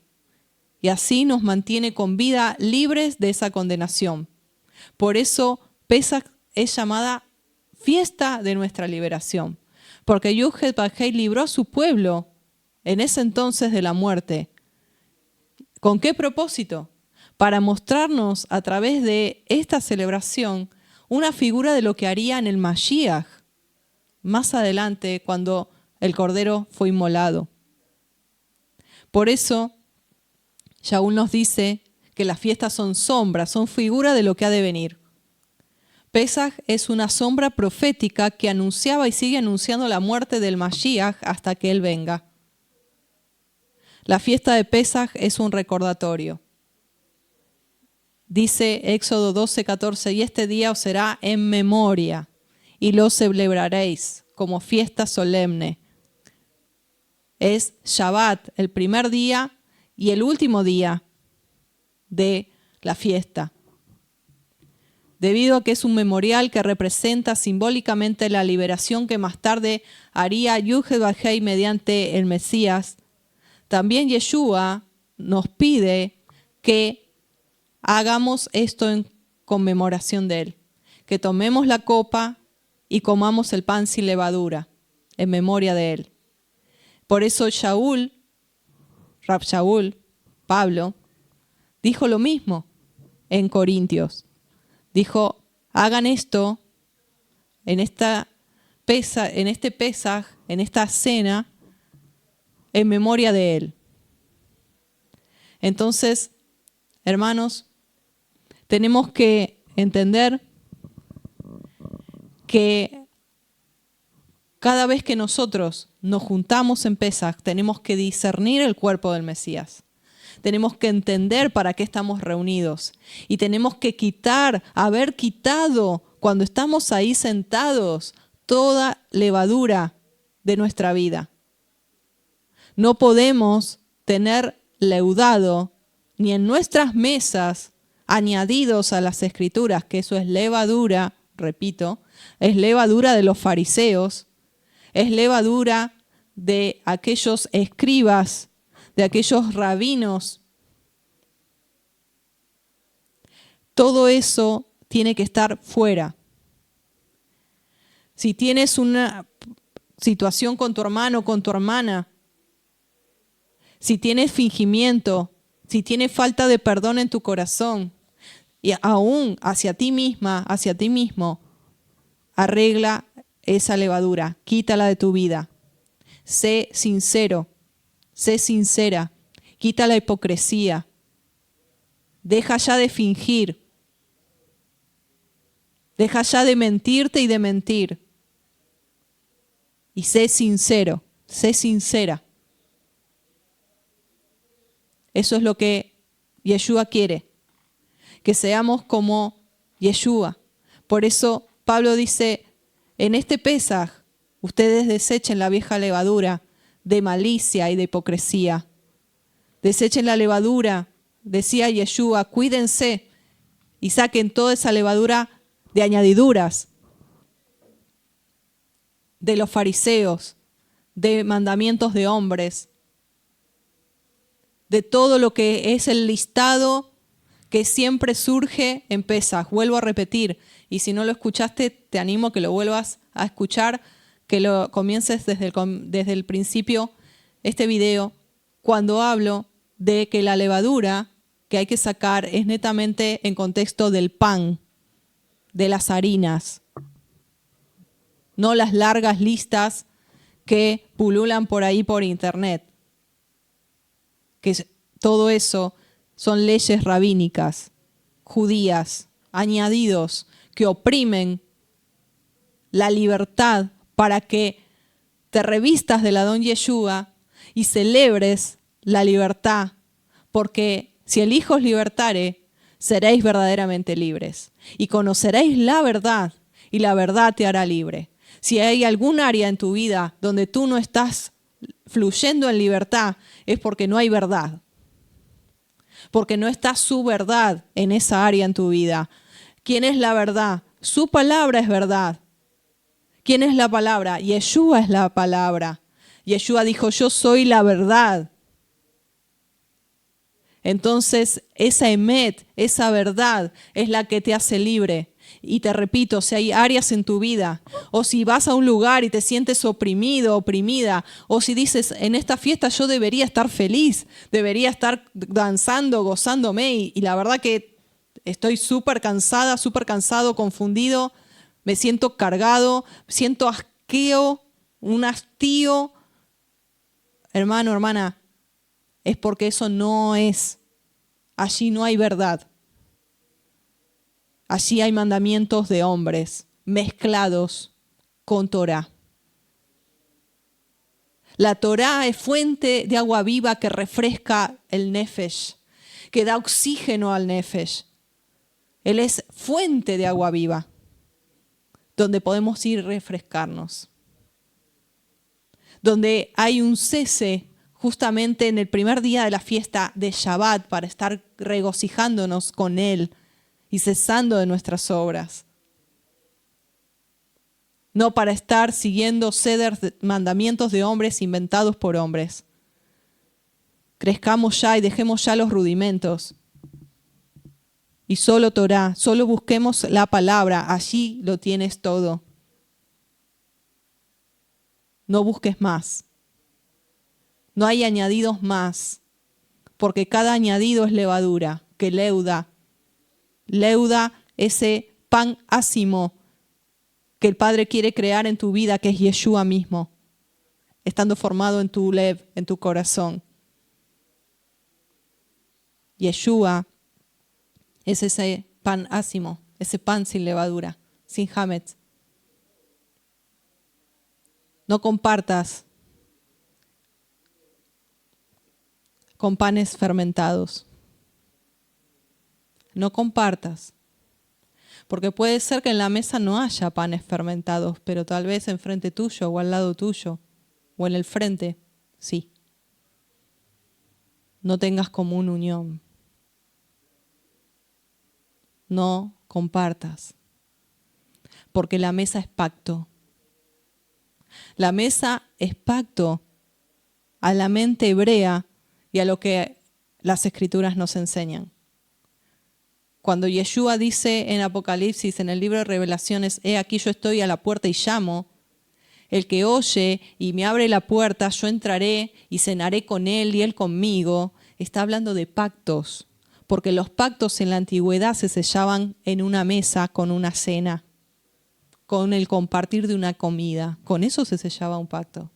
y así nos mantiene con vida libres de esa condenación. Por eso Pesaj es llamada fiesta de nuestra liberación, porque Yuhel-Bajei libró a su pueblo en ese entonces de la muerte. ¿Con qué propósito? Para mostrarnos a través de esta celebración una figura de lo que haría en el Mashiach más adelante cuando el Cordero fue inmolado. Por eso Shaul nos dice que las fiestas son sombras, son figura de lo que ha de venir. Pesaj es una sombra profética que anunciaba y sigue anunciando la muerte del Mashiach hasta que Él venga. La fiesta de Pesaj es un recordatorio. Dice Éxodo 12:14, y este día os será en memoria y lo celebraréis como fiesta solemne. Es Shabbat, el primer día y el último día de la fiesta. Debido a que es un memorial que representa simbólicamente la liberación que más tarde haría Yuhel mediante el Mesías, también Yeshua nos pide que hagamos esto en conmemoración de Él, que tomemos la copa y comamos el pan sin levadura, en memoria de Él. Por eso Rab Shaul, Pablo, dijo lo mismo en Corintios. Dijo, hagan esto en este Pesaj, en esta cena, en memoria de Él. Entonces, hermanos, tenemos que entender que cada vez que nosotros nos juntamos en Pesaj, tenemos que discernir el cuerpo del Mesías. Tenemos que entender para qué estamos reunidos. Y tenemos que haber quitado, cuando estamos ahí sentados, toda levadura de nuestra vida. No podemos tener leudado ni en nuestras mesas añadidos a las escrituras, que eso es levadura, repito, es levadura de los fariseos, es levadura de aquellos escribas, de aquellos rabinos. Todo eso tiene que estar fuera. Si tienes una situación con tu hermano o con tu hermana, si tienes fingimiento, si tienes falta de perdón en tu corazón, y aún hacia ti misma, hacia ti mismo, arregla esa levadura, quítala de tu vida. Sé sincero, sé sincera, quita la hipocresía, deja ya de fingir, deja ya de mentirte y de mentir. Y sé sincero, sé sincera. Eso es lo que Yeshua quiere, que seamos como Yeshua. Por eso Pablo dice, en este Pesaj, ustedes desechen la vieja levadura de malicia y de hipocresía. Desechen la levadura, decía Yeshua, cuídense y saquen toda esa levadura de añadiduras, de los fariseos, de mandamientos de hombres, de todo lo que es el listado que siempre surge en Pesaj. Vuelvo a repetir, y si no lo escuchaste, te animo a que lo vuelvas a escuchar, que lo comiences desde el principio este video, cuando hablo de que la levadura que hay que sacar es netamente en contexto del pan, de las harinas, no las largas listas que pululan por ahí por internet. Que todo eso son leyes rabínicas, judías, añadidos, que oprimen la libertad para que te revistas del Adón Yeshua y celebres la libertad, porque si el Hijo os libertare, seréis verdaderamente libres y conoceréis la verdad y la verdad te hará libre. Si hay algún área en tu vida donde tú no estás fluyendo en libertad, es porque no hay verdad, porque no está su verdad en esa área en tu vida. ¿Quién es la verdad? Su palabra es verdad. ¿Quién es la palabra? Yeshua es la palabra. Yeshua dijo, yo soy la verdad. Entonces, esa emet, esa verdad, es la que te hace libre. Y te repito, si hay áreas en tu vida, o si vas a un lugar y te sientes oprimido, oprimida, o si dices, en esta fiesta yo debería estar feliz, debería estar danzando, gozándome, y la verdad que estoy súper cansada, súper cansado, confundido, me siento cargado, siento asqueo, un hastío. Hermano, hermana, es porque eso no es allí no hay verdad. Allí hay mandamientos de hombres mezclados con Torá. La Torá es fuente de agua viva que refresca el nefesh, que da oxígeno al nefesh. Él es fuente de agua viva, donde podemos ir a refrescarnos. Donde hay un cese justamente en el primer día de la fiesta de Shabbat para estar regocijándonos con Él y cesando de nuestras obras. No para estar siguiendo mandamientos de hombres inventados por hombres. Crezcamos ya y dejemos ya los rudimentos. Y solo Torá, solo busquemos la palabra, allí lo tienes todo. No busques más. No hay añadidos más, porque cada añadido es levadura, que leuda. Leuda ese pan ácimo que el Padre quiere crear en tu vida, que es Yeshua mismo, estando formado en tu lev, en tu corazón. Yeshua es ese pan ácimo, ese pan sin levadura, sin hametz. No compartas con panes fermentados. No compartas. Porque puede ser que en la mesa no haya panes fermentados, pero tal vez enfrente tuyo o al lado tuyo o en el frente, sí. No tengas común unión. No compartas. Porque la mesa es pacto. La mesa es pacto a la mente hebrea y a lo que las Escrituras nos enseñan. Cuando Yeshua dice en Apocalipsis, en el libro de Revelaciones, he aquí yo estoy a la puerta y llamo, el que oye y me abre la puerta, yo entraré y cenaré con él y él conmigo, está hablando de pactos, porque los pactos en la antigüedad se sellaban en una mesa con una cena, con el compartir de una comida, con eso se sellaba un pacto.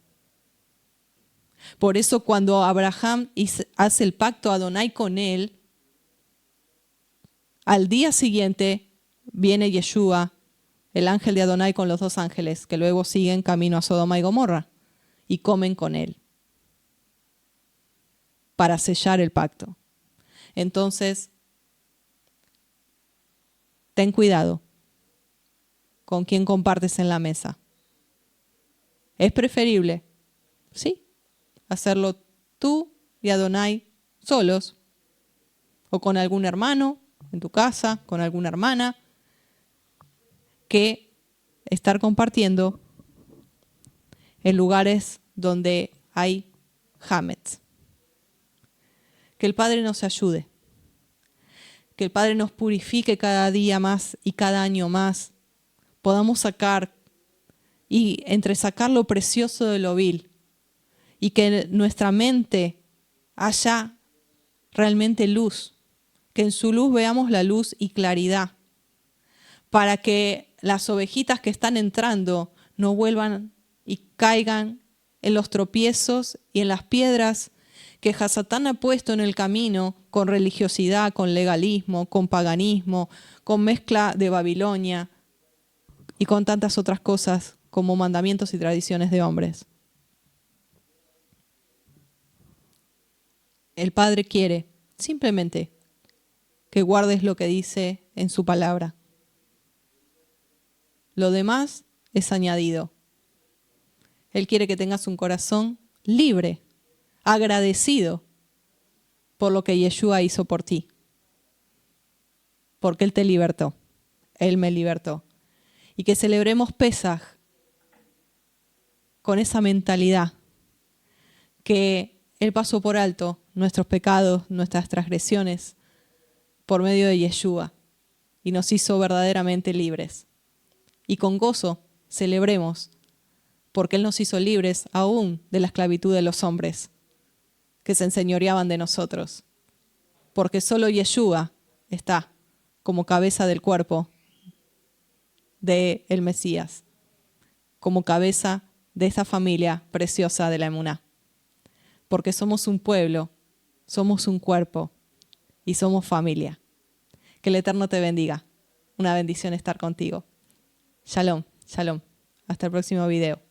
Por eso cuando Abraham hace el pacto a Adonai con él, al día siguiente viene Yeshua, el ángel de Adonai con los dos ángeles, que luego siguen camino a Sodoma y Gomorra, y comen con él para sellar el pacto. Entonces, ten cuidado con quién compartes en la mesa. Es preferible, sí, hacerlo tú y Adonai solos, o con algún hermano en tu casa, con alguna hermana, que estar compartiendo en lugares donde hay hametz. Que el Padre nos ayude, que el Padre nos purifique cada día más y cada año más, podamos sacar y entresacar lo precioso de lo vil, y que en nuestra mente haya realmente luz, que en su luz veamos la luz y claridad, para que las ovejitas que están entrando no vuelvan y caigan en los tropiezos y en las piedras que Hasatán ha puesto en el camino con religiosidad, con legalismo, con paganismo, con mezcla de Babilonia y con tantas otras cosas como mandamientos y tradiciones de hombres. El Padre quiere simplemente que guardes lo que dice en su palabra. Lo demás es añadido. Él quiere que tengas un corazón libre, agradecido por lo que Yeshua hizo por ti. Porque Él te libertó. Él me libertó. Y que celebremos Pesaj con esa mentalidad que Él pasó por alto nuestros pecados, nuestras transgresiones, por medio de Yeshua, y nos hizo verdaderamente libres. Y con gozo celebremos, porque Él nos hizo libres aún de la esclavitud de los hombres que se enseñoreaban de nosotros. Porque solo Yeshua está como cabeza del cuerpo del Mesías, como cabeza de esta familia preciosa de la Emuná. Porque somos un pueblo, somos un cuerpo, y somos familia. Que el Eterno te bendiga. Una bendición estar contigo. Shalom, shalom. Hasta el próximo video.